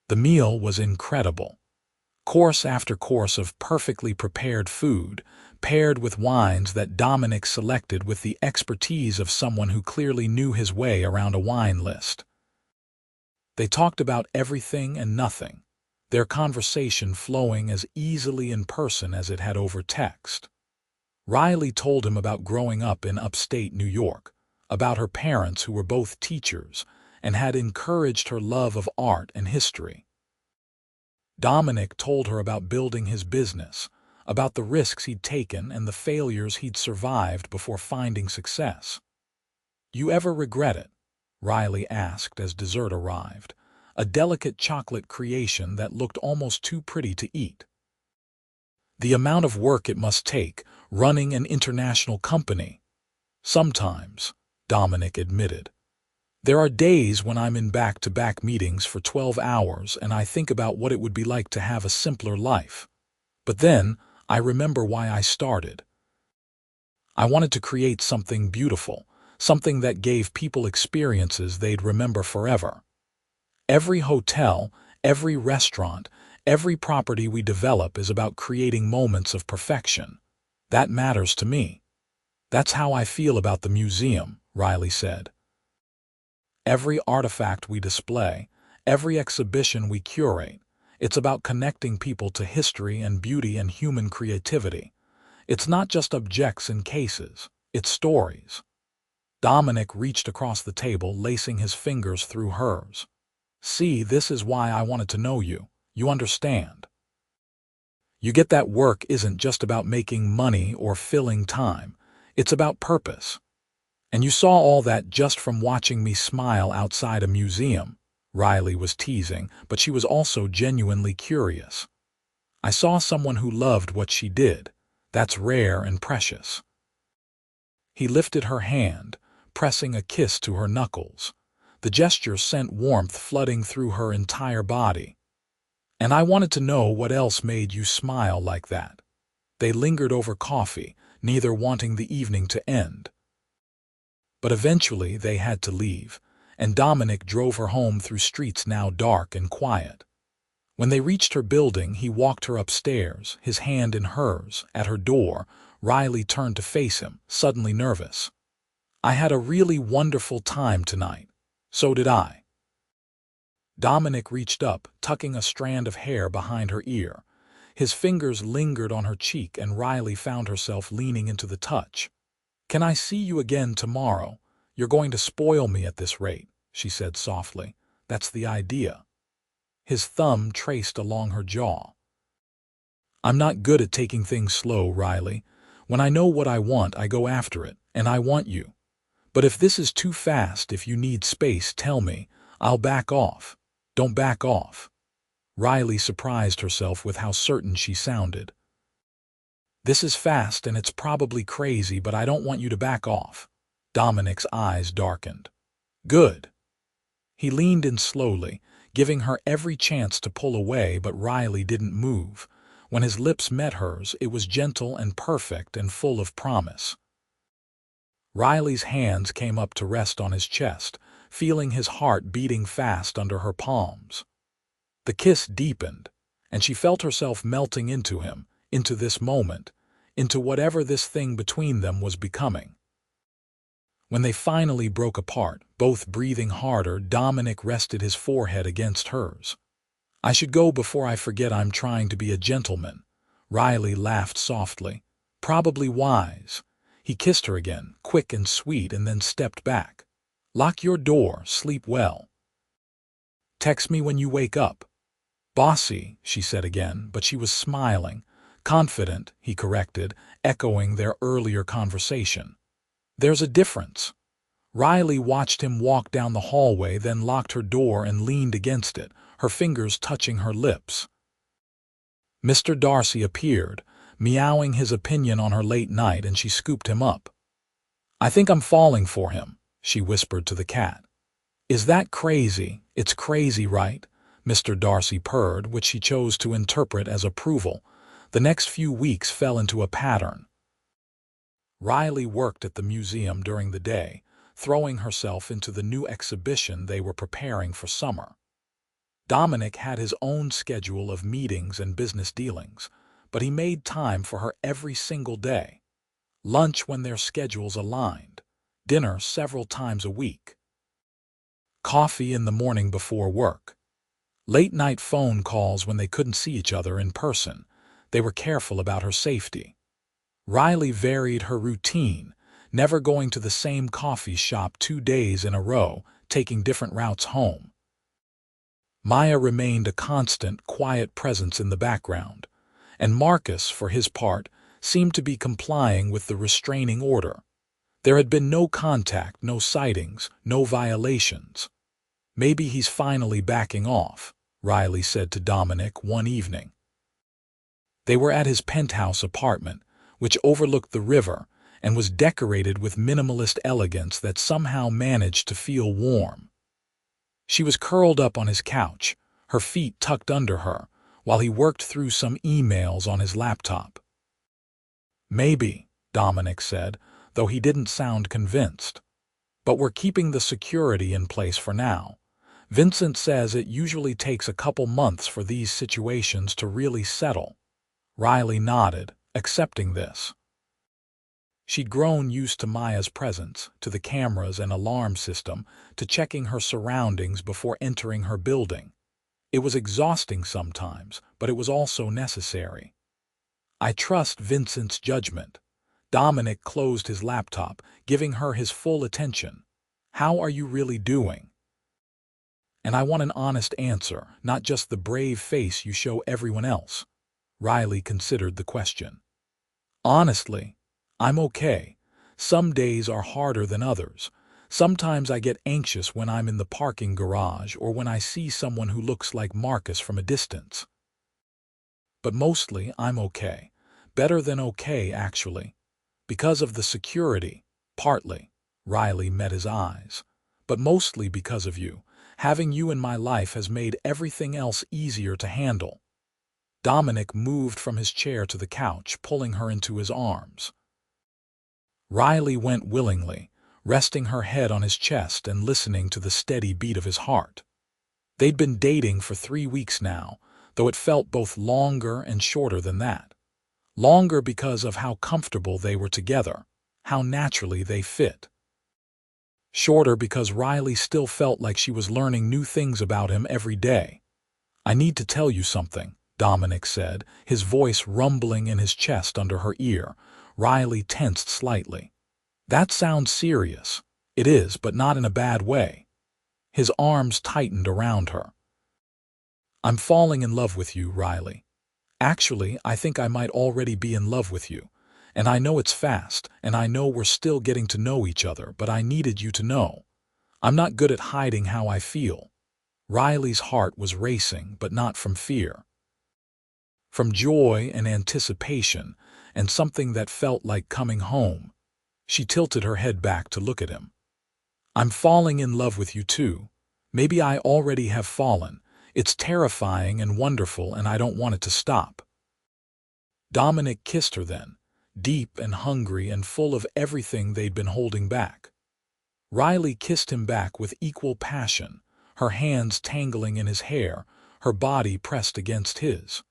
The meal was incredible. Course after course of perfectly prepared food, paired with wines that Dominic selected with the expertise of someone who clearly knew his way around a wine list. They talked about everything and nothing, their conversation flowing as easily in person as it had over text. Riley told him about growing up in upstate New York, about her parents who were both teachers and had encouraged her love of art and history. Dominic told her about building his business, about the risks he'd taken and the failures he'd survived before finding success. "You ever regret it?" Riley asked as dessert arrived, a delicate chocolate creation that looked almost too pretty to eat. "The amount of work it must take, running an international company." "Sometimes," Dominic admitted. "There are days when I'm in back-to-back meetings for 12 hours and I think about what it would be like to have a simpler life. But then, I remember why I started. I wanted to create something beautiful, something that gave people experiences they'd remember forever. Every hotel, every restaurant, every property we develop is about creating moments of perfection. That matters to me. That's how I feel about the museum," Riley said. "Every artifact we display, every exhibition we curate, it's about connecting people to history and beauty and human creativity. It's not just objects and cases, it's stories." Dominic reached across the table, lacing his fingers through hers. "See, this is why I wanted to know you. You understand. You get that work isn't just about making money or filling time. It's about purpose. And you saw all that just from watching me smile outside a museum." Riley was teasing, but she was also genuinely curious. "I saw someone who loved what she did. That's rare and precious." He lifted her hand, pressing a kiss to her knuckles. The gesture sent warmth flooding through her entire body. "And I wanted to know what else made you smile like that." They lingered over coffee, neither wanting the evening to end. But eventually they had to leave, and Dominic drove her home through streets now dark and quiet. When they reached her building, he walked her upstairs, his hand in hers. At her door, Riley turned to face him, suddenly nervous. "I had a really wonderful time tonight." "So did I." Dominic reached up, tucking a strand of hair behind her ear. His fingers lingered on her cheek and Riley found herself leaning into the touch. "Can I see you again tomorrow? You're going to spoil me at this rate," she said softly. "That's the idea." His thumb traced along her jaw. "I'm not good at taking things slow, Riley. When I know what I want, I go after it, and I want you. But if this is too fast, if you need space, tell me. I'll back off." "Don't back off." Riley surprised herself with how certain she sounded. "This is fast and it's probably crazy, but I don't want you to back off." Dominic's eyes darkened. "Good." He leaned in slowly, giving her every chance to pull away, but Riley didn't move. When his lips met hers, it was gentle and perfect and full of promise. Riley's hands came up to rest on his chest, feeling his heart beating fast under her palms. The kiss deepened, and she felt herself melting into him, into this moment, into whatever this thing between them was becoming. When they finally broke apart, both breathing harder, Dominic rested his forehead against hers. "I should go before I forget I'm trying to be a gentleman." Riley laughed softly. "Probably wise." He kissed her again, quick and sweet, and then stepped back. "Lock your door, sleep well. Text me when you wake up." "Bossy," she said again, but she was smiling. "Confident," he corrected, echoing their earlier conversation. "There's a difference." Riley watched him walk down the hallway, then locked her door and leaned against it, her fingers touching her lips. Mr. Darcy appeared, meowing his opinion on her late night, and she scooped him up. "I think I'm falling for him," she whispered to the cat. "Is that crazy?" "It's crazy, right?" Mr. Darcy purred, which she chose to interpret as approval. The next few weeks fell into a pattern. Riley worked at the museum during the day, throwing herself into the new exhibition they were preparing for summer. Dominic had his own schedule of meetings and business dealings, but he made time for her every single day. Lunch when their schedules aligned, dinner several times a week, coffee in the morning before work, late-night phone calls when they couldn't see each other in person. They were careful about her safety. Riley varied her routine, never going to the same coffee shop 2 days in a row, taking different routes home. Maya remained a constant, quiet presence in the background, and Marcus, for his part, seemed to be complying with the restraining order. There had been no contact, no sightings, no violations. "Maybe he's finally backing off," Riley said to Dominic one evening. They were at his penthouse apartment, which overlooked the river and was decorated with minimalist elegance that somehow managed to feel warm. She was curled up on his couch, her feet tucked under her, while he worked through some emails on his laptop. "Maybe," Dominic said, though he didn't sound convinced. "But we're keeping the security in place for now. Vincent says it usually takes a couple months for these situations to really settle." Riley nodded, accepting this. She'd grown used to Maya's presence, to the cameras and alarm system, to checking her surroundings before entering her building. It was exhausting sometimes, but it was also necessary. "I trust Vincent's judgment." Dominic closed his laptop, giving her his full attention. "How are you really doing? And I want an honest answer, not just the brave face you show everyone else." Riley considered the question. "Honestly, I'm okay. Some days are harder than others. Sometimes I get anxious when I'm in the parking garage or when I see someone who looks like Marcus from a distance. But mostly I'm okay. Better than okay, actually. Because of the security, partly." Riley met his eyes. "But mostly because of you. Having you in my life has made everything else easier to handle." Dominic moved from his chair to the couch, pulling her into his arms. Riley went willingly, resting her head on his chest and listening to the steady beat of his heart. They'd been dating for 3 weeks now, though it felt both longer and shorter than that. Longer because of how comfortable they were together, how naturally they fit. Shorter because Riley still felt like she was learning new things about him every day. "I need to tell you something," Dominic said, his voice rumbling in his chest under her ear. Riley tensed slightly. "That sounds serious." "It is, but not in a bad way." His arms tightened around her. "I'm falling in love with you, Riley. Actually, I think I might already be in love with you. And I know it's fast, and I know we're still getting to know each other, but I needed you to know. I'm not good at hiding how I feel." Riley's heart was racing, but not from fear. From joy and anticipation, and something that felt like coming home. She tilted her head back to look at him. "I'm falling in love with you too. Maybe I already have fallen. It's terrifying and wonderful, and I don't want it to stop." Dominic kissed her then, deep and hungry and full of everything they'd been holding back. Riley kissed him back with equal passion, her hands tangling in his hair, her body pressed against his.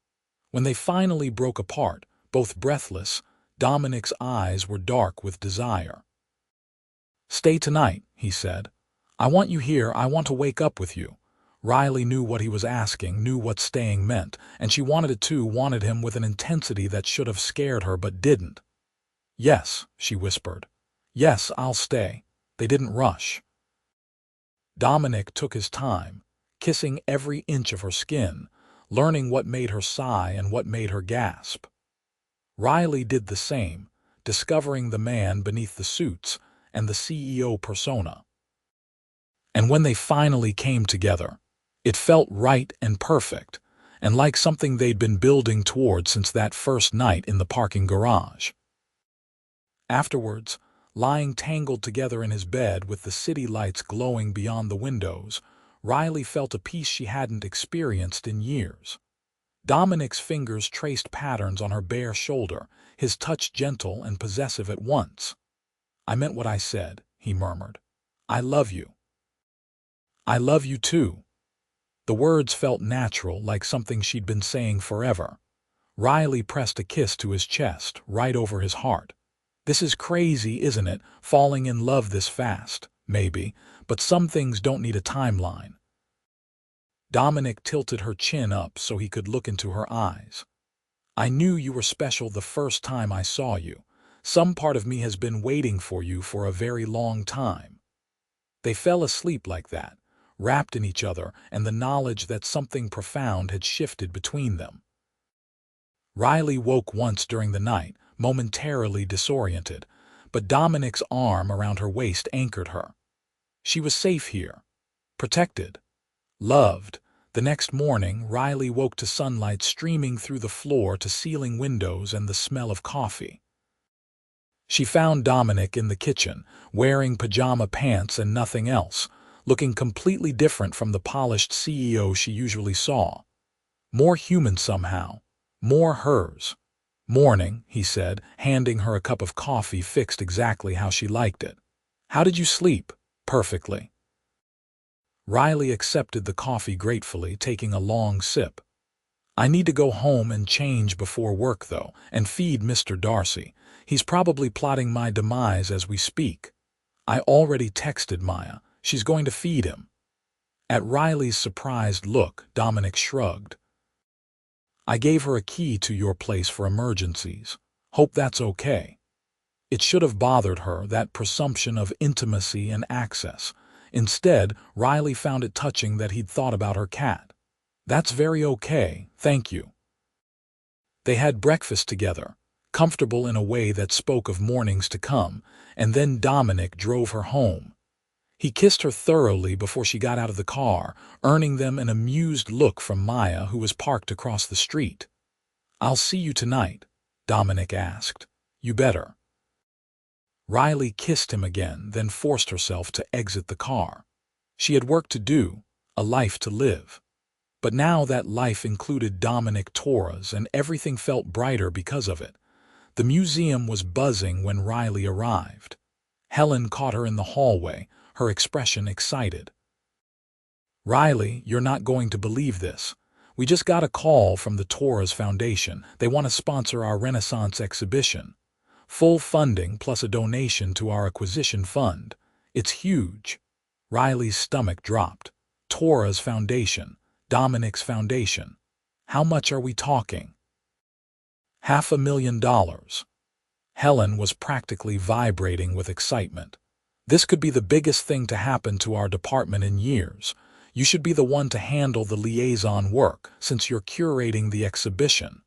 When they finally broke apart, both breathless, Dominic's eyes were dark with desire. "Stay tonight," he said. "I want you here. I want to wake up with you." Riley knew what he was asking, knew what staying meant, and she wanted it too, wanted him with an intensity that should have scared her but didn't. "Yes," she whispered. "Yes, I'll stay." They didn't rush. Dominic took his time, kissing every inch of her skin, learning what made her sigh and what made her gasp. Riley did the same, discovering the man beneath the suits and the CEO persona. And when they finally came together, it felt right and perfect, and like something they'd been building toward since that first night in the parking garage. Afterwards, lying tangled together in his bed with the city lights glowing beyond the windows, Riley felt a peace she hadn't experienced in years. Dominic's fingers traced patterns on her bare shoulder, his touch gentle and possessive at once. "I meant what I said," he murmured. "I love you." "I love you too." The words felt natural, like something she'd been saying forever. Riley pressed a kiss to his chest, right over his heart. This is crazy, isn't it? Falling in love this fast. Maybe, but some things don't need a timeline. Dominic tilted her chin up so he could look into her eyes. I knew you were special the first time I saw you. Some part of me has been waiting for you for a very long time. They fell asleep like that, wrapped in each other and the knowledge that something profound had shifted between them. Riley woke once during the night, momentarily disoriented, but Dominic's arm around her waist anchored her. She was safe here, protected, loved. The next morning, Riley woke to sunlight streaming through the floor-to-ceiling windows and the smell of coffee. She found Dominic in the kitchen, wearing pajama pants and nothing else, looking completely different from the polished CEO she usually saw. More human somehow. More hers. "Morning," he said, handing her a cup of coffee fixed exactly how she liked it. "How did you sleep?" "Perfectly." Riley accepted the coffee gratefully, taking a long sip. "I need to go home and change before work, though, and feed Mr. Darcy. He's probably plotting my demise as we speak. I already texted Maya. She's going to feed him." At Riley's surprised look, Dominic shrugged. "I gave her a key to your place for emergencies. Hope that's okay." It should have bothered her, that presumption of intimacy and access. Instead, Riley found it touching that he'd thought about her cat. "That's very okay, thank you." They had breakfast together, comfortable in a way that spoke of mornings to come, and then Dominic drove her home. He kissed her thoroughly before she got out of the car, earning them an amused look from Maya, who was parked across the street. "I'll see you tonight?" Dominic asked. "You better." Riley kissed him again, then forced herself to exit the car. She had work to do, a life to live. But now that life included Dominic Torres, and everything felt brighter because of it. The museum was buzzing when Riley arrived. Helen caught her in the hallway, her expression excited. "Riley, you're not going to believe this. We just got a call from the Torres Foundation. They want to sponsor our Renaissance exhibition. Full funding plus a donation to our acquisition fund. It's huge." Riley's stomach dropped. Torres Foundation. Dominic's foundation. How much are we talking? $500,000. Helen was practically vibrating with excitement. "This could be the biggest thing to happen to our department in years. You should be the one to handle the liaison work, since you're curating the exhibition."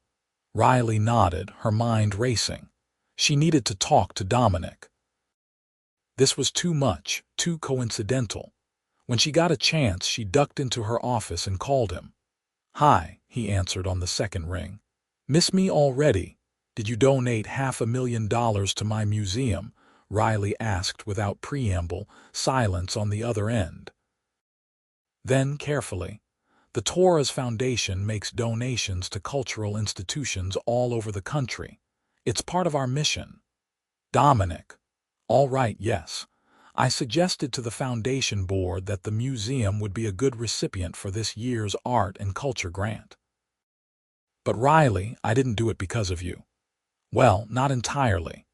Riley nodded, her mind racing. She needed to talk to Dominic. This was too much, too coincidental. When she got a chance, she ducked into her office and called him. "Hi," he answered on the second ring. "Miss me already? Did you donate $500,000 to my museum?" Riley asked without preamble, silence on the other end. Then, carefully, "The Torres Foundation makes donations to cultural institutions all over the country. It's part of our mission." Dominic. "All right, yes. I suggested to the foundation board that the museum would be a good recipient for this year's art and culture grant." "But Riley, I didn't do it because of you." "Well, not entirely.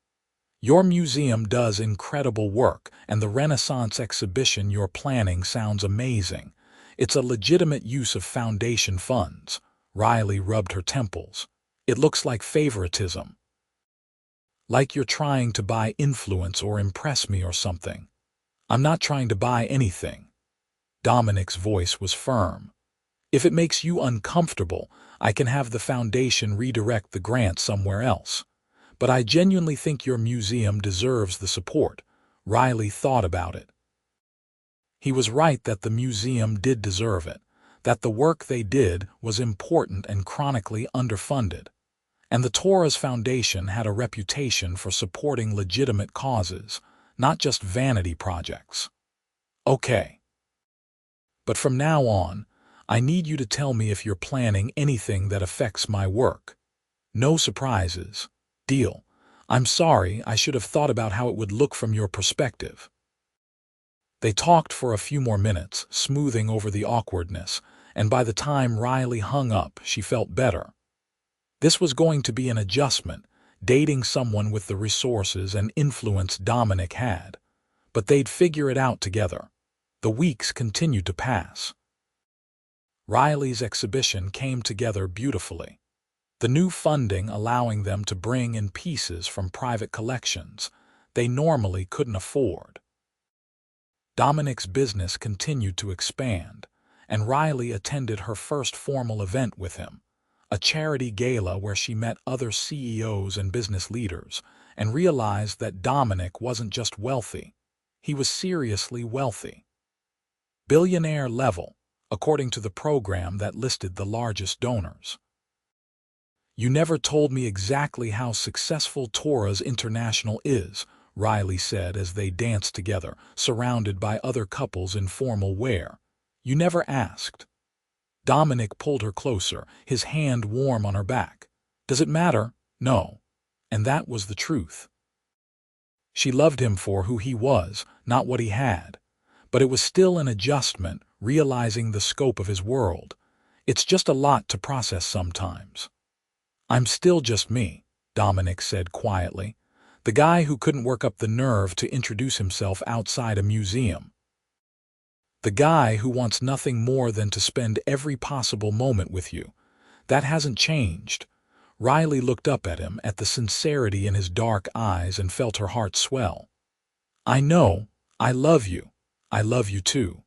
Your museum does incredible work, and the Renaissance exhibition you're planning sounds amazing. It's a legitimate use of foundation funds." Riley rubbed her temples. "It looks like favoritism. Like you're trying to buy influence or impress me or something." "I'm not trying to buy anything." Dominic's voice was firm. "If it makes you uncomfortable, I can have the foundation redirect the grant somewhere else. But I genuinely think your museum deserves the support." Riley thought about it. He was right that the museum did deserve it, that the work they did was important and chronically underfunded. And the Torres Foundation had a reputation for supporting legitimate causes, not just vanity projects. "Okay. But from now on, I need you to tell me if you're planning anything that affects my work. No surprises. Deal? I'm sorry, I should have thought about how it would look from your perspective." They talked for a few more minutes, smoothing over the awkwardness, and by the time Riley hung up, she felt better. This was going to be an adjustment, dating someone with the resources and influence Dominic had. But they'd figure it out together. The weeks continued to pass. Riley's exhibition came together beautifully. The new funding allowing them to bring in pieces from private collections they normally couldn't afford. Dominic's business continued to expand, and Riley attended her first formal event with him, a charity gala where she met other CEOs and business leaders and realized that Dominic wasn't just wealthy, he was seriously wealthy. Billionaire level, according to the program that listed the largest donors. "You never told me exactly how successful Torres International is," Riley said as they danced together, surrounded by other couples in formal wear. "You never asked." Dominic pulled her closer, his hand warm on her back. "Does it matter? No." And that was the truth. She loved him for who he was, not what he had. But it was still an adjustment, realizing the scope of his world. It's just a lot to process sometimes. "I'm still just me," Dominic said quietly. "The guy who couldn't work up the nerve to introduce himself outside a museum. The guy who wants nothing more than to spend every possible moment with you. That hasn't changed." Riley looked up at him, at the sincerity in his dark eyes, and felt her heart swell. "I know. I love you. I love you too."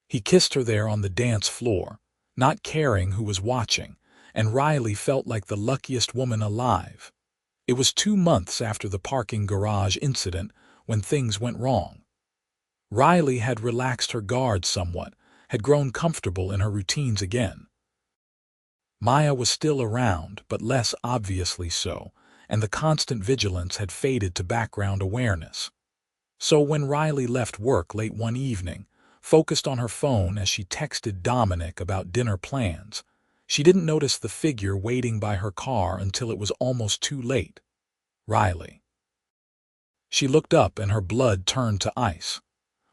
He kissed her there on the dance floor, not caring who was watching, and Riley felt like the luckiest woman alive. It was 2 months after the parking garage incident when things went wrong. Riley had relaxed her guard somewhat, had grown comfortable in her routines again. Maya was still around, but less obviously so, and the constant vigilance had faded to background awareness. So when Riley left work late one evening, focused on her phone as she texted Dominic about dinner plans, she didn't notice the figure waiting by her car until it was almost too late. Riley. She looked up and her blood turned to ice.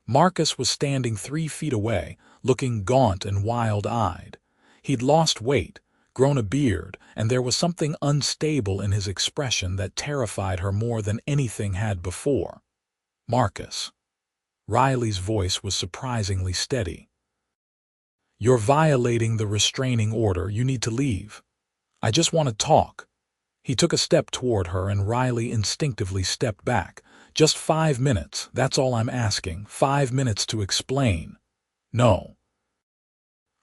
Marcus was standing 3 feet away, looking gaunt and wild-eyed. He'd lost weight, grown a beard, and there was something unstable in his expression that terrified her more than anything had before. "Marcus." Riley's voice was surprisingly steady. "You're violating the restraining order. You need to leave. I just want to talk." He took a step toward her and Riley instinctively stepped back. "Just 5 minutes, that's all I'm asking. 5 minutes to explain." "No."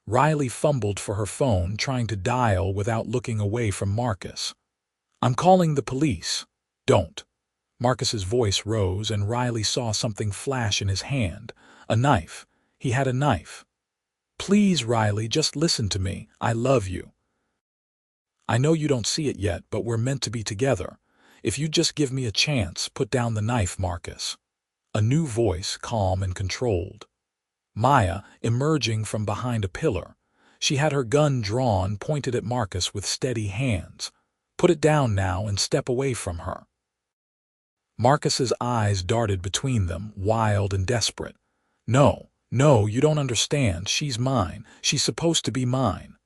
Riley fumbled for her phone, trying to dial without looking away from Marcus. "I'm calling the police." "Don't." Marcus's voice rose and Riley saw something flash in his hand. A knife. He had a knife. "Please, Riley, just listen to me. I love you. I know you don't see it yet, but we're meant to be together. If you just give me a chance, put down the knife, Marcus." A new voice, calm and controlled. Maya, emerging from behind a pillar. She had her gun drawn, pointed at Marcus with steady hands. "Put it down now and step away from her." Marcus's eyes darted between them, wild and desperate. "No, no, you don't understand. She's mine. She's supposed to be mine.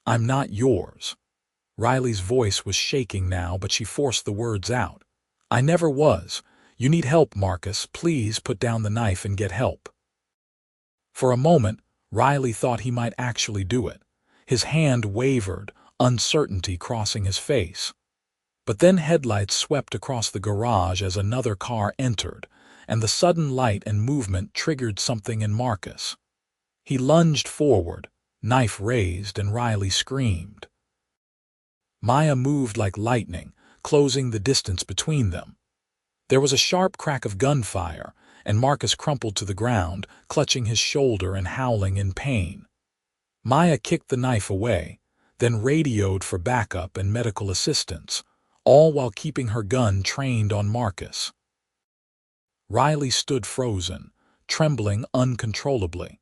I'm not yours." Riley's voice was shaking now, but she forced the words out. "I never was. You need help, Marcus. Please put down the knife and get help." For a moment, Riley thought he might actually do it. His hand wavered, uncertainty crossing his face. But then headlights swept across the garage as another car entered, and the sudden light and movement triggered something in Marcus. He lunged forward, knife raised, and Riley screamed. Maya moved like lightning, closing the distance between them. There was a sharp crack of gunfire, and Marcus crumpled to the ground, clutching his shoulder and howling in pain. Maya kicked the knife away, then radioed for backup and medical assistance, all while keeping her gun trained on Marcus. Riley stood frozen, trembling uncontrollably.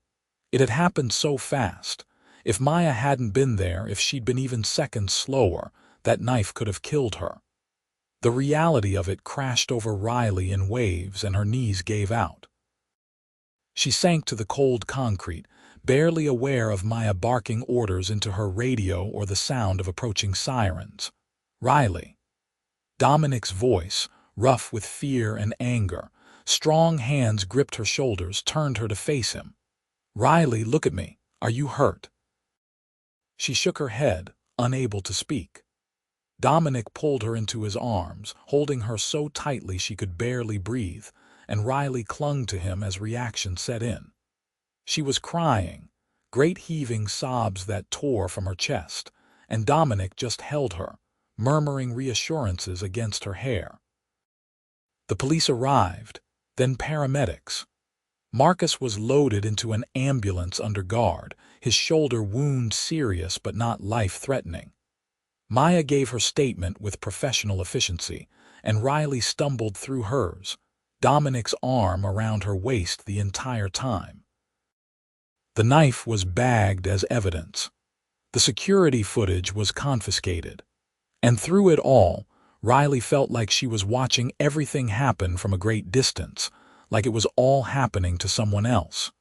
It had happened so fast. If Maya hadn't been there, if she'd been even seconds slower, that knife could have killed her. The reality of it crashed over Riley in waves and her knees gave out. She sank to the cold concrete, barely aware of Maya barking orders into her radio or the sound of approaching sirens. Riley. Dominic's voice, rough with fear and anger. Strong hands gripped her shoulders, turned her to face him. "Riley, look at me. Are you hurt?" She shook her head, unable to speak. Dominic pulled her into his arms, holding her so tightly she could barely breathe, and Riley clung to him as reaction set in. She was crying, great heaving sobs that tore from her chest, and Dominic just held her, murmuring reassurances against her hair. The police arrived, then paramedics. Marcus was loaded into an ambulance under guard, his shoulder wound serious but not life-threatening. Maya gave her statement with professional efficiency, and Riley stumbled through hers, Dominic's arm around her waist the entire time. The knife was bagged as evidence. The security footage was confiscated. And through it all, Riley felt like she was watching everything happen from a great distance, like it was all happening to someone else.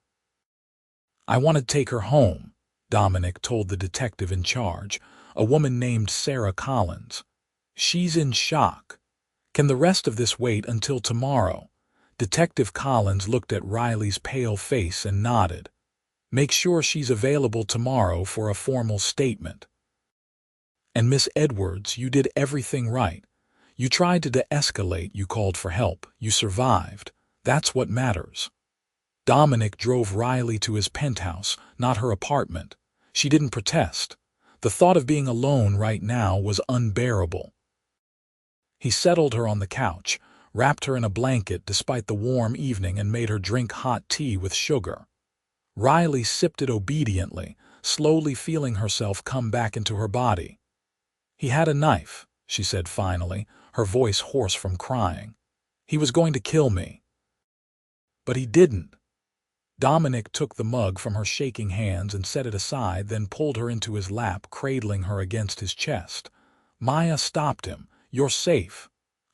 "I want to take her home," Dominic told the detective in charge, a woman named Sarah Collins. "She's in shock. Can the rest of this wait until tomorrow?" Detective Collins looked at Riley's pale face and nodded. "Make sure she's available tomorrow for a formal statement." "And Miss Edwards, you did everything right. You tried to de-escalate, you called for help, you survived. That's what matters." Dominic drove Riley to his penthouse, not her apartment. She didn't protest. The thought of being alone right now was unbearable. He settled her on the couch, wrapped her in a blanket despite the warm evening, and made her drink hot tea with sugar. Riley sipped it obediently, slowly feeling herself come back into her body. "He had a knife," she said finally, her voice hoarse from crying. "He was going to kill me." "But he didn't." Dominic took the mug from her shaking hands and set it aside, then pulled her into his lap, cradling her against his chest. Maya stopped him. "You're safe.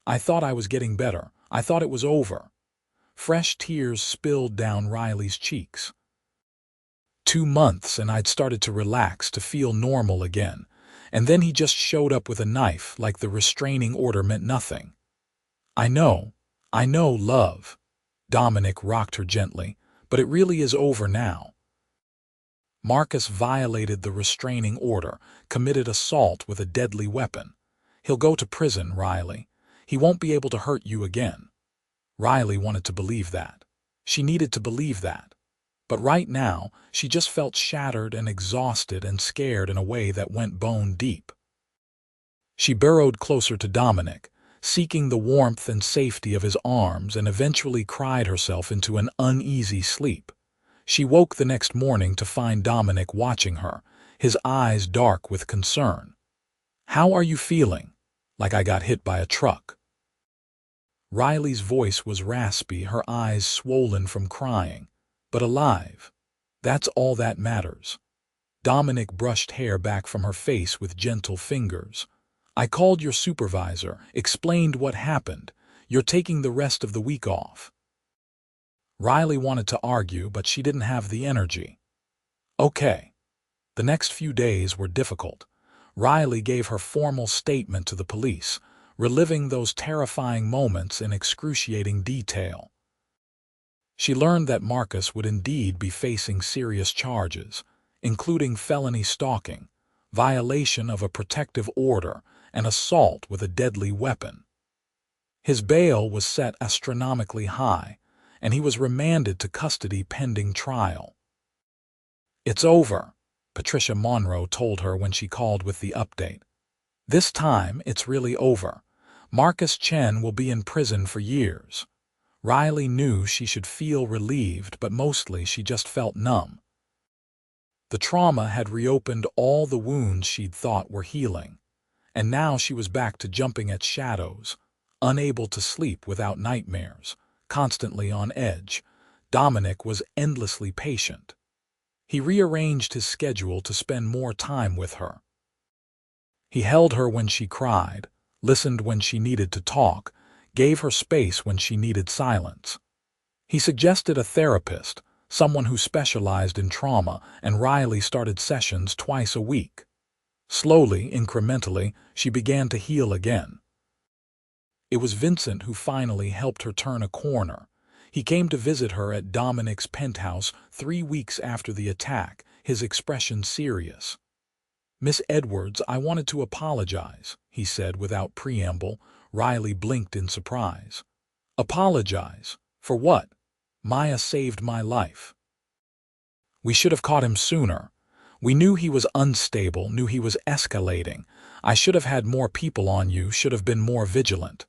I thought I was getting better. I thought it was over." Fresh tears spilled down Riley's cheeks. 2 months and I'd started to relax, to feel normal again. And then he just showed up with a knife, like the restraining order meant nothing. I know, love." Dominic rocked her gently. "But it really is over now." Marcus violated the restraining order, committed assault with a deadly weapon. "He'll go to prison, Riley. He won't be able to hurt you again." Riley wanted to believe that. She needed to believe that. But right now, she just felt shattered and exhausted and scared in a way that went bone deep. She burrowed closer to Dominic, seeking the warmth and safety of his arms, and eventually cried herself into an uneasy sleep. She woke the next morning to find Dominic watching her, his eyes dark with concern. "How are you feeling?" "Like I got hit by a truck." Riley's voice was raspy, her eyes swollen from crying. "But alive. That's all that matters." Dominic brushed hair back from her face with gentle fingers. "I called your supervisor, explained what happened. You're taking the rest of the week off." Riley wanted to argue, but she didn't have the energy. "Okay." The next few days were difficult. Riley gave her formal statement to the police, reliving those terrifying moments in excruciating detail. She learned that Marcus would indeed be facing serious charges, including felony stalking, violation of a protective order, and assault with a deadly weapon. His bail was set astronomically high, and he was remanded to custody pending trial. "It's over," Patricia Monroe told her when she called with the update. "This time, it's really over. Marcus Chen will be in prison for years." Riley knew she should feel relieved, but mostly she just felt numb. The trauma had reopened all the wounds she'd thought were healing, and now she was back to jumping at shadows, unable to sleep without nightmares, constantly on edge. Dominic was endlessly patient. He rearranged his schedule to spend more time with her. He held her when she cried, listened when she needed to talk, gave her space when she needed silence. He suggested a therapist, someone who specialized in trauma, and Riley started sessions twice a week. Slowly, incrementally, she began to heal again. It was Vincent who finally helped her turn a corner. He came to visit her at Dominic's penthouse 3 weeks after the attack, his expression serious. "Miss Edwards, I wanted to apologize," he said without preamble. Riley blinked in surprise. "Apologize? For what?" "Maya saved my life. We should have caught him sooner. We knew he was unstable, knew he was escalating. I should have had more people on you, should have been more vigilant."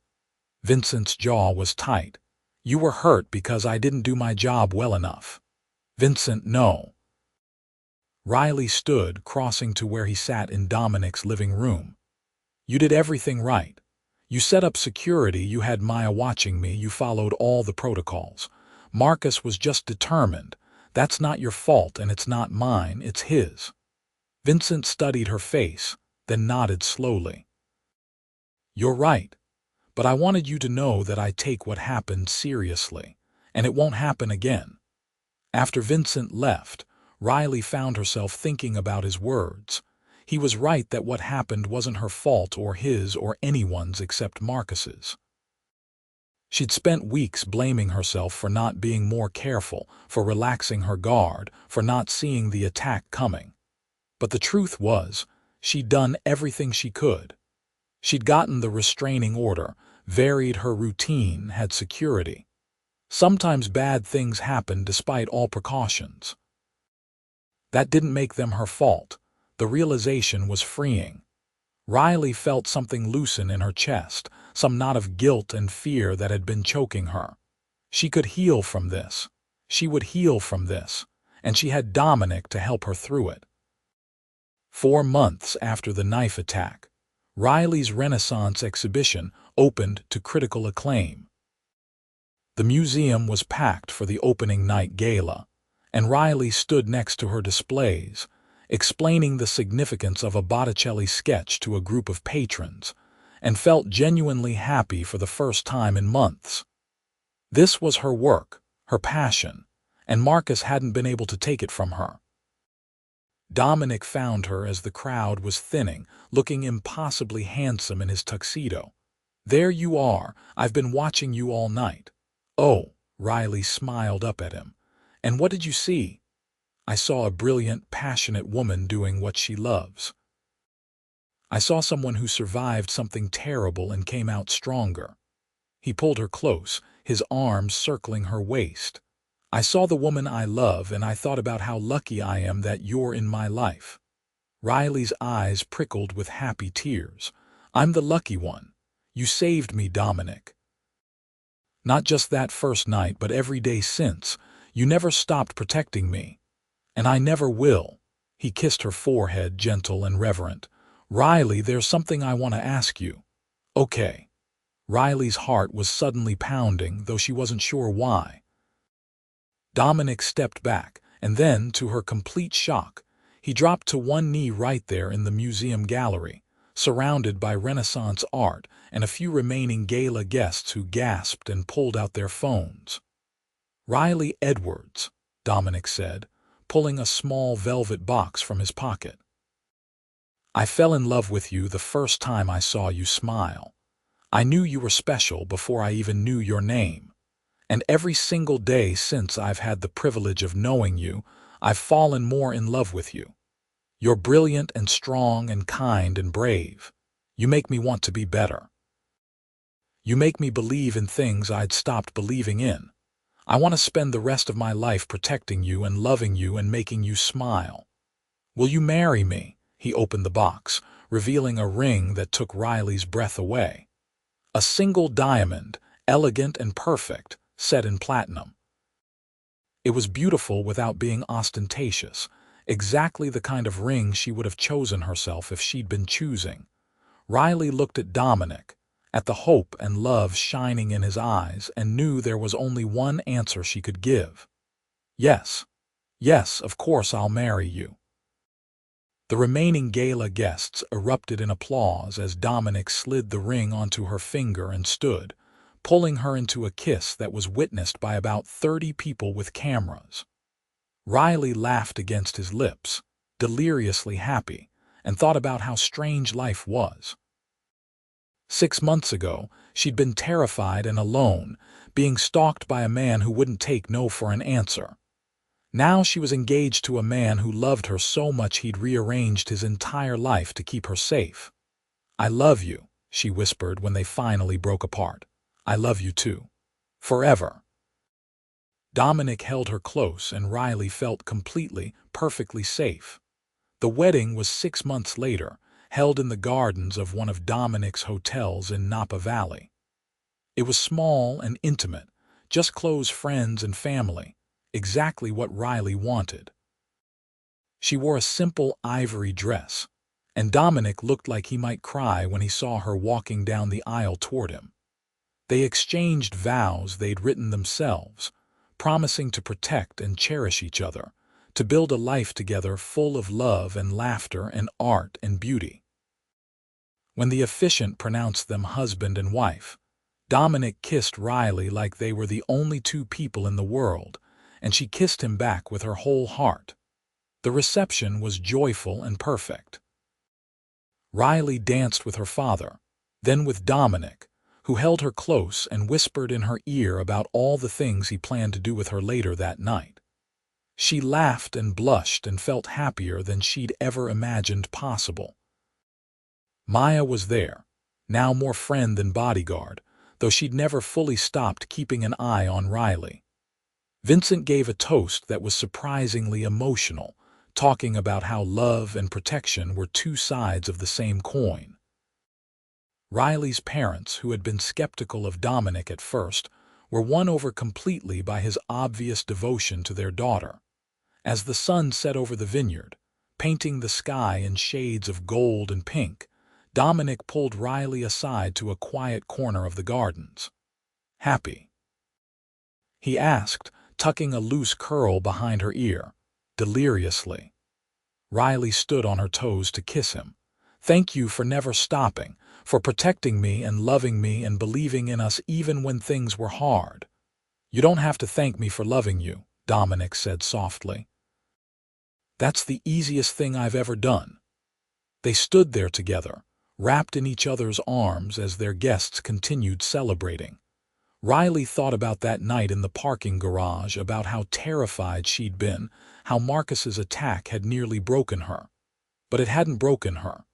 Vincent's jaw was tight. "You were hurt because I didn't do my job well enough." "Vincent, no." Riley stood, crossing to where he sat in Dominic's living room. "You did everything right. You set up security, you had Maya watching me, you followed all the protocols. Marcus was just determined. That's not your fault, and it's not mine, it's his." Vincent studied her face, then nodded slowly. "You're right. But I wanted you to know that I take what happened seriously, and it won't happen again." After Vincent left, Riley found herself thinking about his words. He was right that what happened wasn't her fault or his or anyone's except Marcus's. She'd spent weeks blaming herself for not being more careful, for relaxing her guard, for not seeing the attack coming. But the truth was, she'd done everything she could. She'd gotten the restraining order, varied her routine, had security. Sometimes bad things happened despite all precautions. That didn't make them her fault. The realization was freeing. Riley felt something loosen in her chest, some knot of guilt and fear that had been choking her. She could heal from this. She would heal from this, and she had Dominic to help her through it. 4 months after the knife attack, Riley's Renaissance exhibition opened to critical acclaim. The museum was packed for the opening night gala, and Riley stood next to her displays, explaining the significance of a Botticelli sketch to a group of patrons, and felt genuinely happy for the first time in months. This was her work, her passion, and Marcus hadn't been able to take it from her. Dominic found her as the crowd was thinning, looking impossibly handsome in his tuxedo. "There you are. I've been watching you all night." "Oh," Riley smiled up at him. "And what did you see?" "I saw a brilliant, passionate woman doing what she loves. I saw someone who survived something terrible and came out stronger." He pulled her close, his arms circling her waist. "I saw the woman I love, and I thought about how lucky I am that you're in my life." Riley's eyes prickled with happy tears. "I'm the lucky one. You saved me, Dominic. Not just that first night, but every day since. You never stopped protecting me. And I never will." He kissed her forehead, gentle and reverent. "Riley, there's something I want to ask you." "Okay." Riley's heart was suddenly pounding, though she wasn't sure why. Dominic stepped back, and then, to her complete shock, he dropped to one knee right there in the museum gallery, surrounded by Renaissance art and a few remaining gala guests who gasped and pulled out their phones. "Riley Edwards," Dominic said, pulling a small velvet box from his pocket. "I fell in love with you the first time I saw you smile. I knew you were special before I even knew your name. And every single day since I've had the privilege of knowing you, I've fallen more in love with you. You're brilliant and strong and kind and brave. You make me want to be better. You make me believe in things I'd stopped believing in. I want to spend the rest of my life protecting you and loving you and making you smile. Will you marry me?" He opened the box, revealing a ring that took Riley's breath away. A single diamond, elegant and perfect, set in platinum. It was beautiful without being ostentatious, exactly the kind of ring she would have chosen herself if she'd been choosing. Riley looked at Dominic, at the hope and love shining in his eyes, and knew there was only one answer she could give. "Yes. Yes, of course I'll marry you." The remaining gala guests erupted in applause as Dominic slid the ring onto her finger and stood, pulling her into a kiss that was witnessed by about 30 people with cameras. Riley laughed against his lips, deliriously happy, and thought about how strange life was. 6 months ago, she'd been terrified and alone, being stalked by a man who wouldn't take no for an answer. Now she was engaged to a man who loved her so much he'd rearranged his entire life to keep her safe. "I love you," she whispered when they finally broke apart. "I love you too. Forever." Dominic held her close and Riley felt completely, perfectly safe. The wedding was 6 months later, held in the gardens of one of Dominic's hotels in Napa Valley. It was small and intimate, just close friends and family, exactly what Riley wanted. She wore a simple ivory dress, and Dominic looked like he might cry when he saw her walking down the aisle toward him. They exchanged vows they'd written themselves, promising to protect and cherish each other, to build a life together full of love and laughter and art and beauty. When the officiant pronounced them husband and wife, Dominic kissed Riley like they were the only two people in the world, and she kissed him back with her whole heart. The reception was joyful and perfect. Riley danced with her father, then with Dominic, who held her close and whispered in her ear about all the things he planned to do with her later that night. She laughed and blushed and felt happier than she'd ever imagined possible. Maya was there, now more friend than bodyguard, though she'd never fully stopped keeping an eye on Riley. Vincent gave a toast that was surprisingly emotional, talking about how love and protection were two sides of the same coin. Riley's parents, who had been skeptical of Dominic at first, were won over completely by his obvious devotion to their daughter. As the sun set over the vineyard, painting the sky in shades of gold and pink, Dominic pulled Riley aside to a quiet corner of the gardens. "Happy?" he asked, tucking a loose curl behind her ear, deliriously. Riley stood on her toes to kiss him. "Thank you for never stopping, for protecting me and loving me and believing in us even when things were hard." "You don't have to thank me for loving you," Dominic said softly. "That's the easiest thing I've ever done." They stood there together, wrapped in each other's arms as their guests continued celebrating. Riley thought about that night in the parking garage, about how terrified she'd been, how Marcus's attack had nearly broken her. But it hadn't broken her.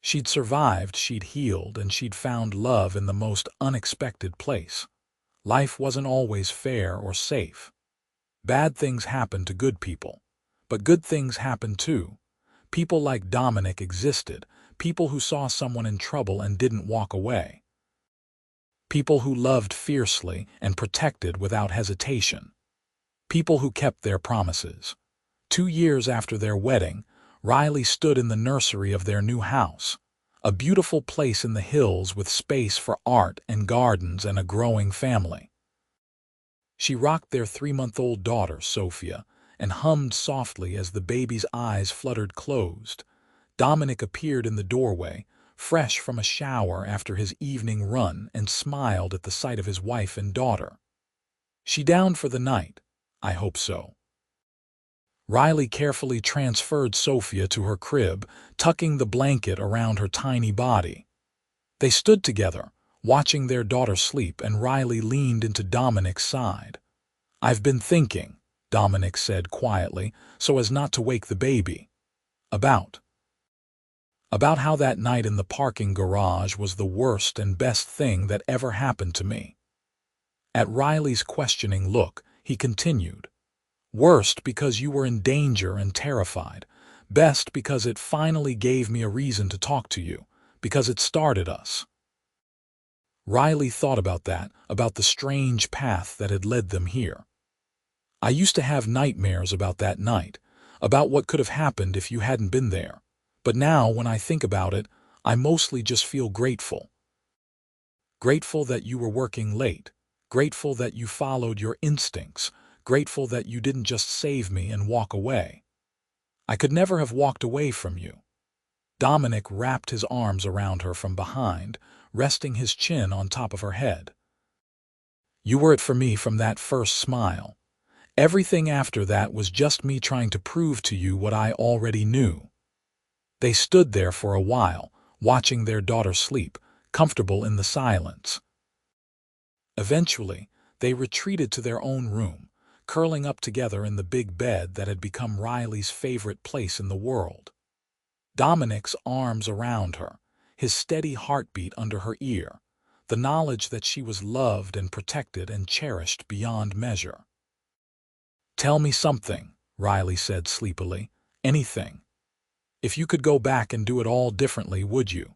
She'd survived, she'd healed, and she'd found love in the most unexpected place. Life wasn't always fair or safe. Bad things happen to good people. But good things happen too. People like Dominic existed, people who saw someone in trouble and didn't walk away. People who loved fiercely and protected without hesitation. People who kept their promises. 2 years after their wedding, Riley stood in the nursery of their new house, a beautiful place in the hills with space for art and gardens and a growing family. She rocked their 3-month-old daughter, Sophia, and hummed softly as the baby's eyes fluttered closed. Dominic appeared in the doorway, fresh from a shower after his evening run, and smiled at the sight of his wife and daughter. "She down for the night?" "I hope so." Riley carefully transferred Sophia to her crib, tucking the blanket around her tiny body. They stood together, watching their daughter sleep, and Riley leaned into Dominic's side. "I've been thinking," Dominic said quietly, so as not to wake the baby. About how that night in the parking garage was the worst and best thing that ever happened to me." At Riley's questioning look, he continued, "Worst because you were in danger and terrified. Best because it finally gave me a reason to talk to you, because it started us." Riley thought about that, about the strange path that had led them here. "I used to have nightmares about that night, about what could have happened if you hadn't been there. But now, when I think about it, I mostly just feel grateful. Grateful that you were working late. Grateful that you followed your instincts. Grateful that you didn't just save me and walk away. I could never have walked away from you." Dominic wrapped his arms around her from behind, resting his chin on top of her head. "You were it for me from that first smile. Everything after that was just me trying to prove to you what I already knew." They stood there for a while, watching their daughter sleep, comfortable in the silence. Eventually, they retreated to their own room, curling up together in the big bed that had become Riley's favorite place in the world. Dominic's arms around her, his steady heartbeat under her ear, the knowledge that she was loved and protected and cherished beyond measure. "Tell me something," Riley said sleepily. "Anything. If you could go back and do it all differently, would you?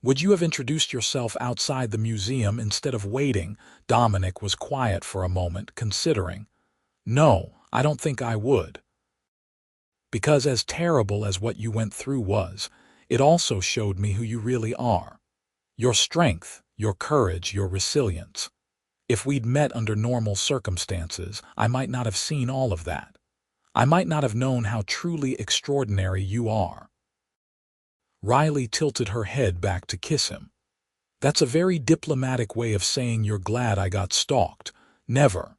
Would you have introduced yourself outside the museum instead of waiting?" Dominic was quiet for a moment, considering. "No, I don't think I would. Because as terrible as what you went through was, it also showed me who you really are. Your strength, your courage, your resilience. If we'd met under normal circumstances, I might not have seen all of that. I might not have known how truly extraordinary you are." Riley tilted her head back to kiss him. "That's a very diplomatic way of saying you're glad I got stalked." "Never."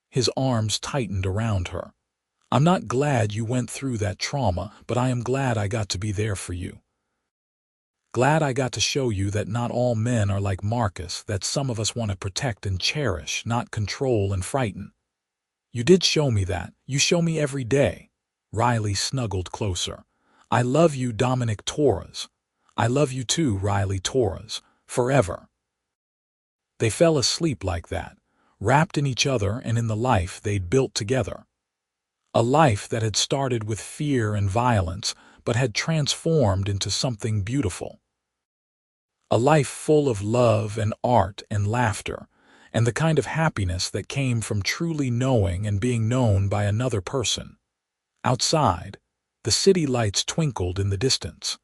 His arms tightened around her. "I'm not glad you went through that trauma, but I am glad I got to be there for you. Glad I got to show you that not all men are like Marcus, that some of us want to protect and cherish, not control and frighten. You did show me that. You show me every day." Riley snuggled closer. "I love you, Dominic Torres. I love you too, Riley Torres. Forever." They fell asleep like that, wrapped in each other and in the life they'd built together. A life that had started with fear and violence, but had transformed into something beautiful. A life full of love and art and laughter, and the kind of happiness that came from truly knowing and being known by another person. Outside, the city lights twinkled in the distance.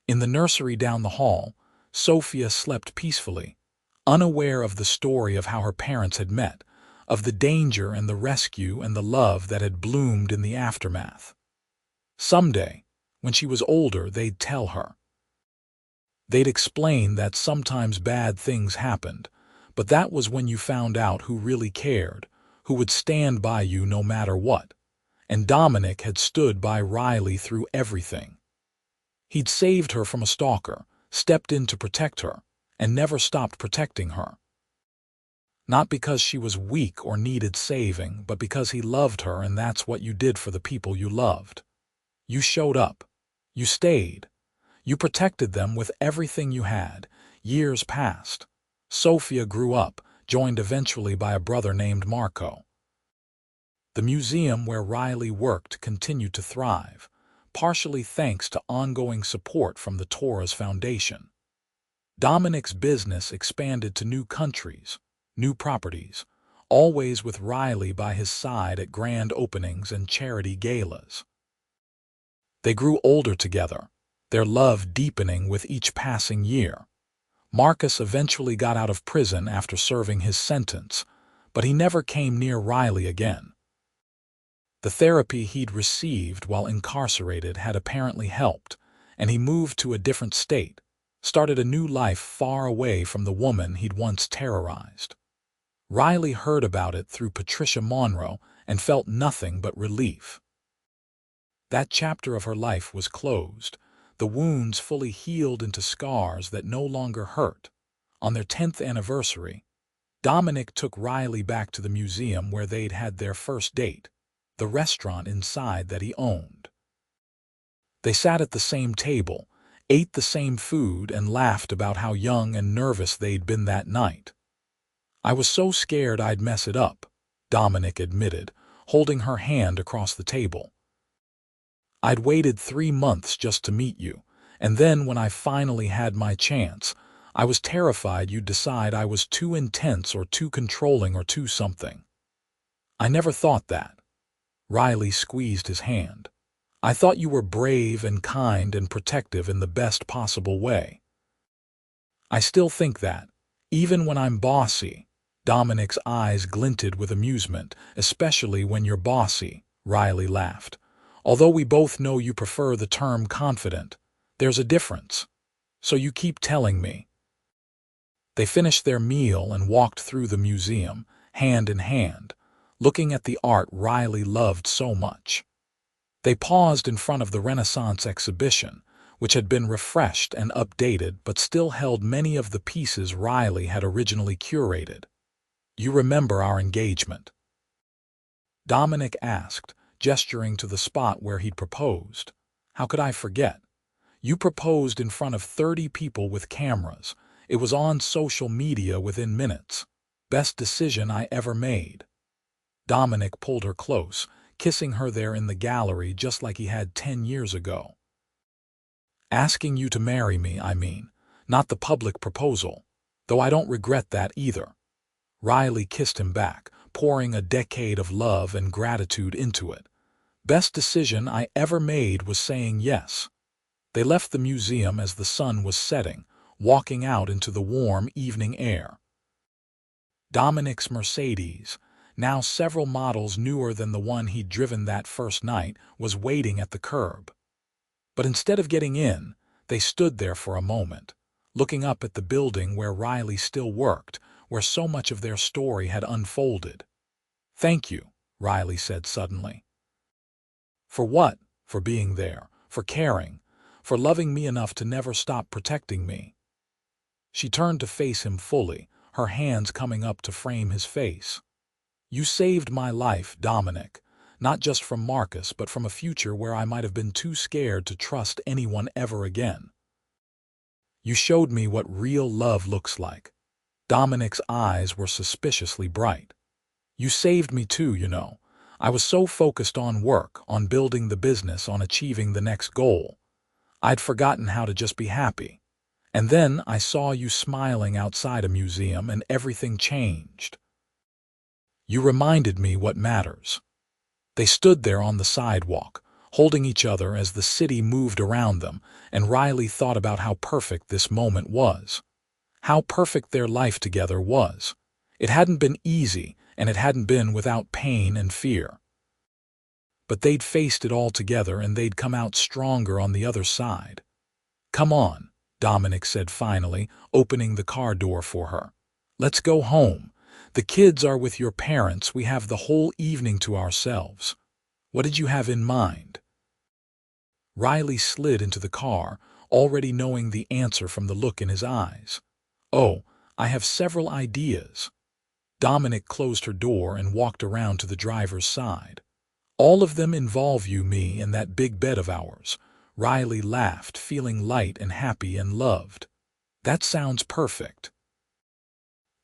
In the nursery down the hall, Sophia slept peacefully, unaware of the story of how her parents had met, of the danger and the rescue and the love that had bloomed in the aftermath. Someday, when she was older, they'd tell her. They'd explain that sometimes bad things happened, but that was when you found out who really cared, who would stand by you no matter what. And Dominic had stood by Riley through everything. He'd saved her from a stalker, stepped in to protect her, and never stopped protecting her. Not because she was weak or needed saving, but because he loved her, and that's what you did for the people you loved. You showed up. You stayed. You protected them with everything you had. Years passed. Sophia grew up, joined eventually by a brother named Marco. The museum where Riley worked continued to thrive, partially thanks to ongoing support from the Torres Foundation. Dominic's business expanded to new countries, new properties, always with Riley by his side at grand openings and charity galas. They grew older together, their love deepening with each passing year. Marcus eventually got out of prison after serving his sentence, but he never came near Riley again. The therapy he'd received while incarcerated had apparently helped, and he moved to a different state, started a new life far away from the woman he'd once terrorized. Riley heard about it through Patricia Monroe and felt nothing but relief. That chapter of her life was closed, the wounds fully healed into scars that no longer hurt. On their 10th anniversary, Dominic took Riley back to the museum where they'd had their first date, the restaurant inside that he owned. They sat at the same table, ate the same food, and laughed about how young and nervous they'd been that night. "I was so scared I'd mess it up," Dominic admitted, holding her hand across the table. "I'd waited 3 months just to meet you, and then when I finally had my chance, I was terrified you'd decide I was too intense or too controlling or too something. I never thought that." Riley squeezed his hand. "I thought you were brave and kind and protective in the best possible way. I still think that, even when I'm bossy." Dominic's eyes glinted with amusement. "Especially when you're bossy," Riley laughed. "Although we both know you prefer the term confident, there's a difference. So you keep telling me." They finished their meal and walked through the museum, hand in hand, looking at the art Riley loved so much. They paused in front of the Renaissance exhibition, which had been refreshed and updated but still held many of the pieces Riley had originally curated. "You remember our engagement?" Dominic asked, gesturing to the spot where he'd proposed. "How could I forget? You proposed in front of 30 people with cameras. It was on social media within minutes. Best decision I ever made." Dominic pulled her close, kissing her there in the gallery just like he had 10 years ago. "Asking you to marry me, I mean, not the public proposal, though I don't regret that either." Riley kissed him back, pouring a decade of love and gratitude into it. "Best decision I ever made was saying yes." They left the museum as the sun was setting, walking out into the warm evening air. Dominic's Mercedes, now several models newer than the one he'd driven that first night, was waiting at the curb. But instead of getting in, they stood there for a moment, looking up at the building where Riley still worked, where so much of their story had unfolded. "Thank you," Riley said suddenly. "For what?" "For being there, for caring, for loving me enough to never stop protecting me." She turned to face him fully, her hands coming up to frame his face. "You saved my life, Dominic, not just from Marcus, but from a future where I might have been too scared to trust anyone ever again. You showed me what real love looks like." Dominic's eyes were suspiciously bright. "You saved me too, you know. I was so focused on work, on building the business, on achieving the next goal. I'd forgotten how to just be happy. And then I saw you smiling outside a museum and everything changed. You reminded me what matters." They stood there on the sidewalk, holding each other as the city moved around them, and Riley thought about how perfect this moment was. How perfect their life together was. It hadn't been easy, and it hadn't been without pain and fear. But they'd faced it all together, and they'd come out stronger on the other side. "Come on," Dominic said finally, opening the car door for her. "Let's go home. The kids are with your parents. We have the whole evening to ourselves. What did you have in mind?" Riley slid into the car, already knowing the answer from the look in his eyes. "Oh, I have several ideas." Dominic closed her door and walked around to the driver's side. "All of them involve you, me, and that big bed of ours." Riley laughed, feeling light and happy and loved. "That sounds perfect."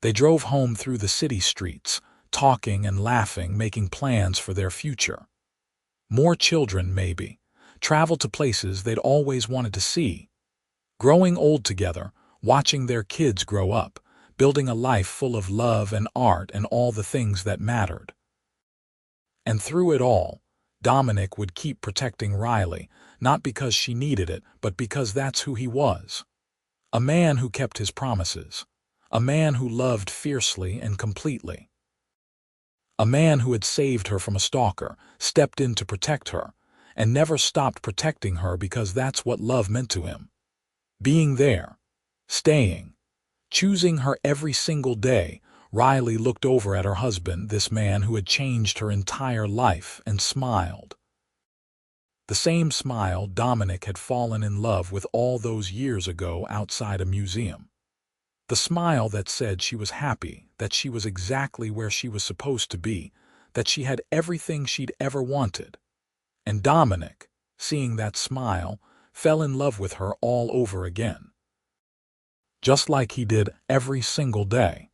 They drove home through the city streets, talking and laughing, making plans for their future. More children, maybe. Travel to places they'd always wanted to see. Growing old together, watching their kids grow up, building a life full of love and art and all the things that mattered. And through it all, Dominic would keep protecting Riley, not because she needed it, but because that's who he was. A man who kept his promises. A man who loved fiercely and completely. A man who had saved her from a stalker, stepped in to protect her, and never stopped protecting her because that's what love meant to him. Being there. Staying. Choosing her every single day. Riley looked over at her husband, this man who had changed her entire life, and smiled. The same smile Dominic had fallen in love with all those years ago outside a museum. The smile that said she was happy, that she was exactly where she was supposed to be, that she had everything she'd ever wanted. And Dominic, seeing that smile, fell in love with her all over again. Just like he did every single day.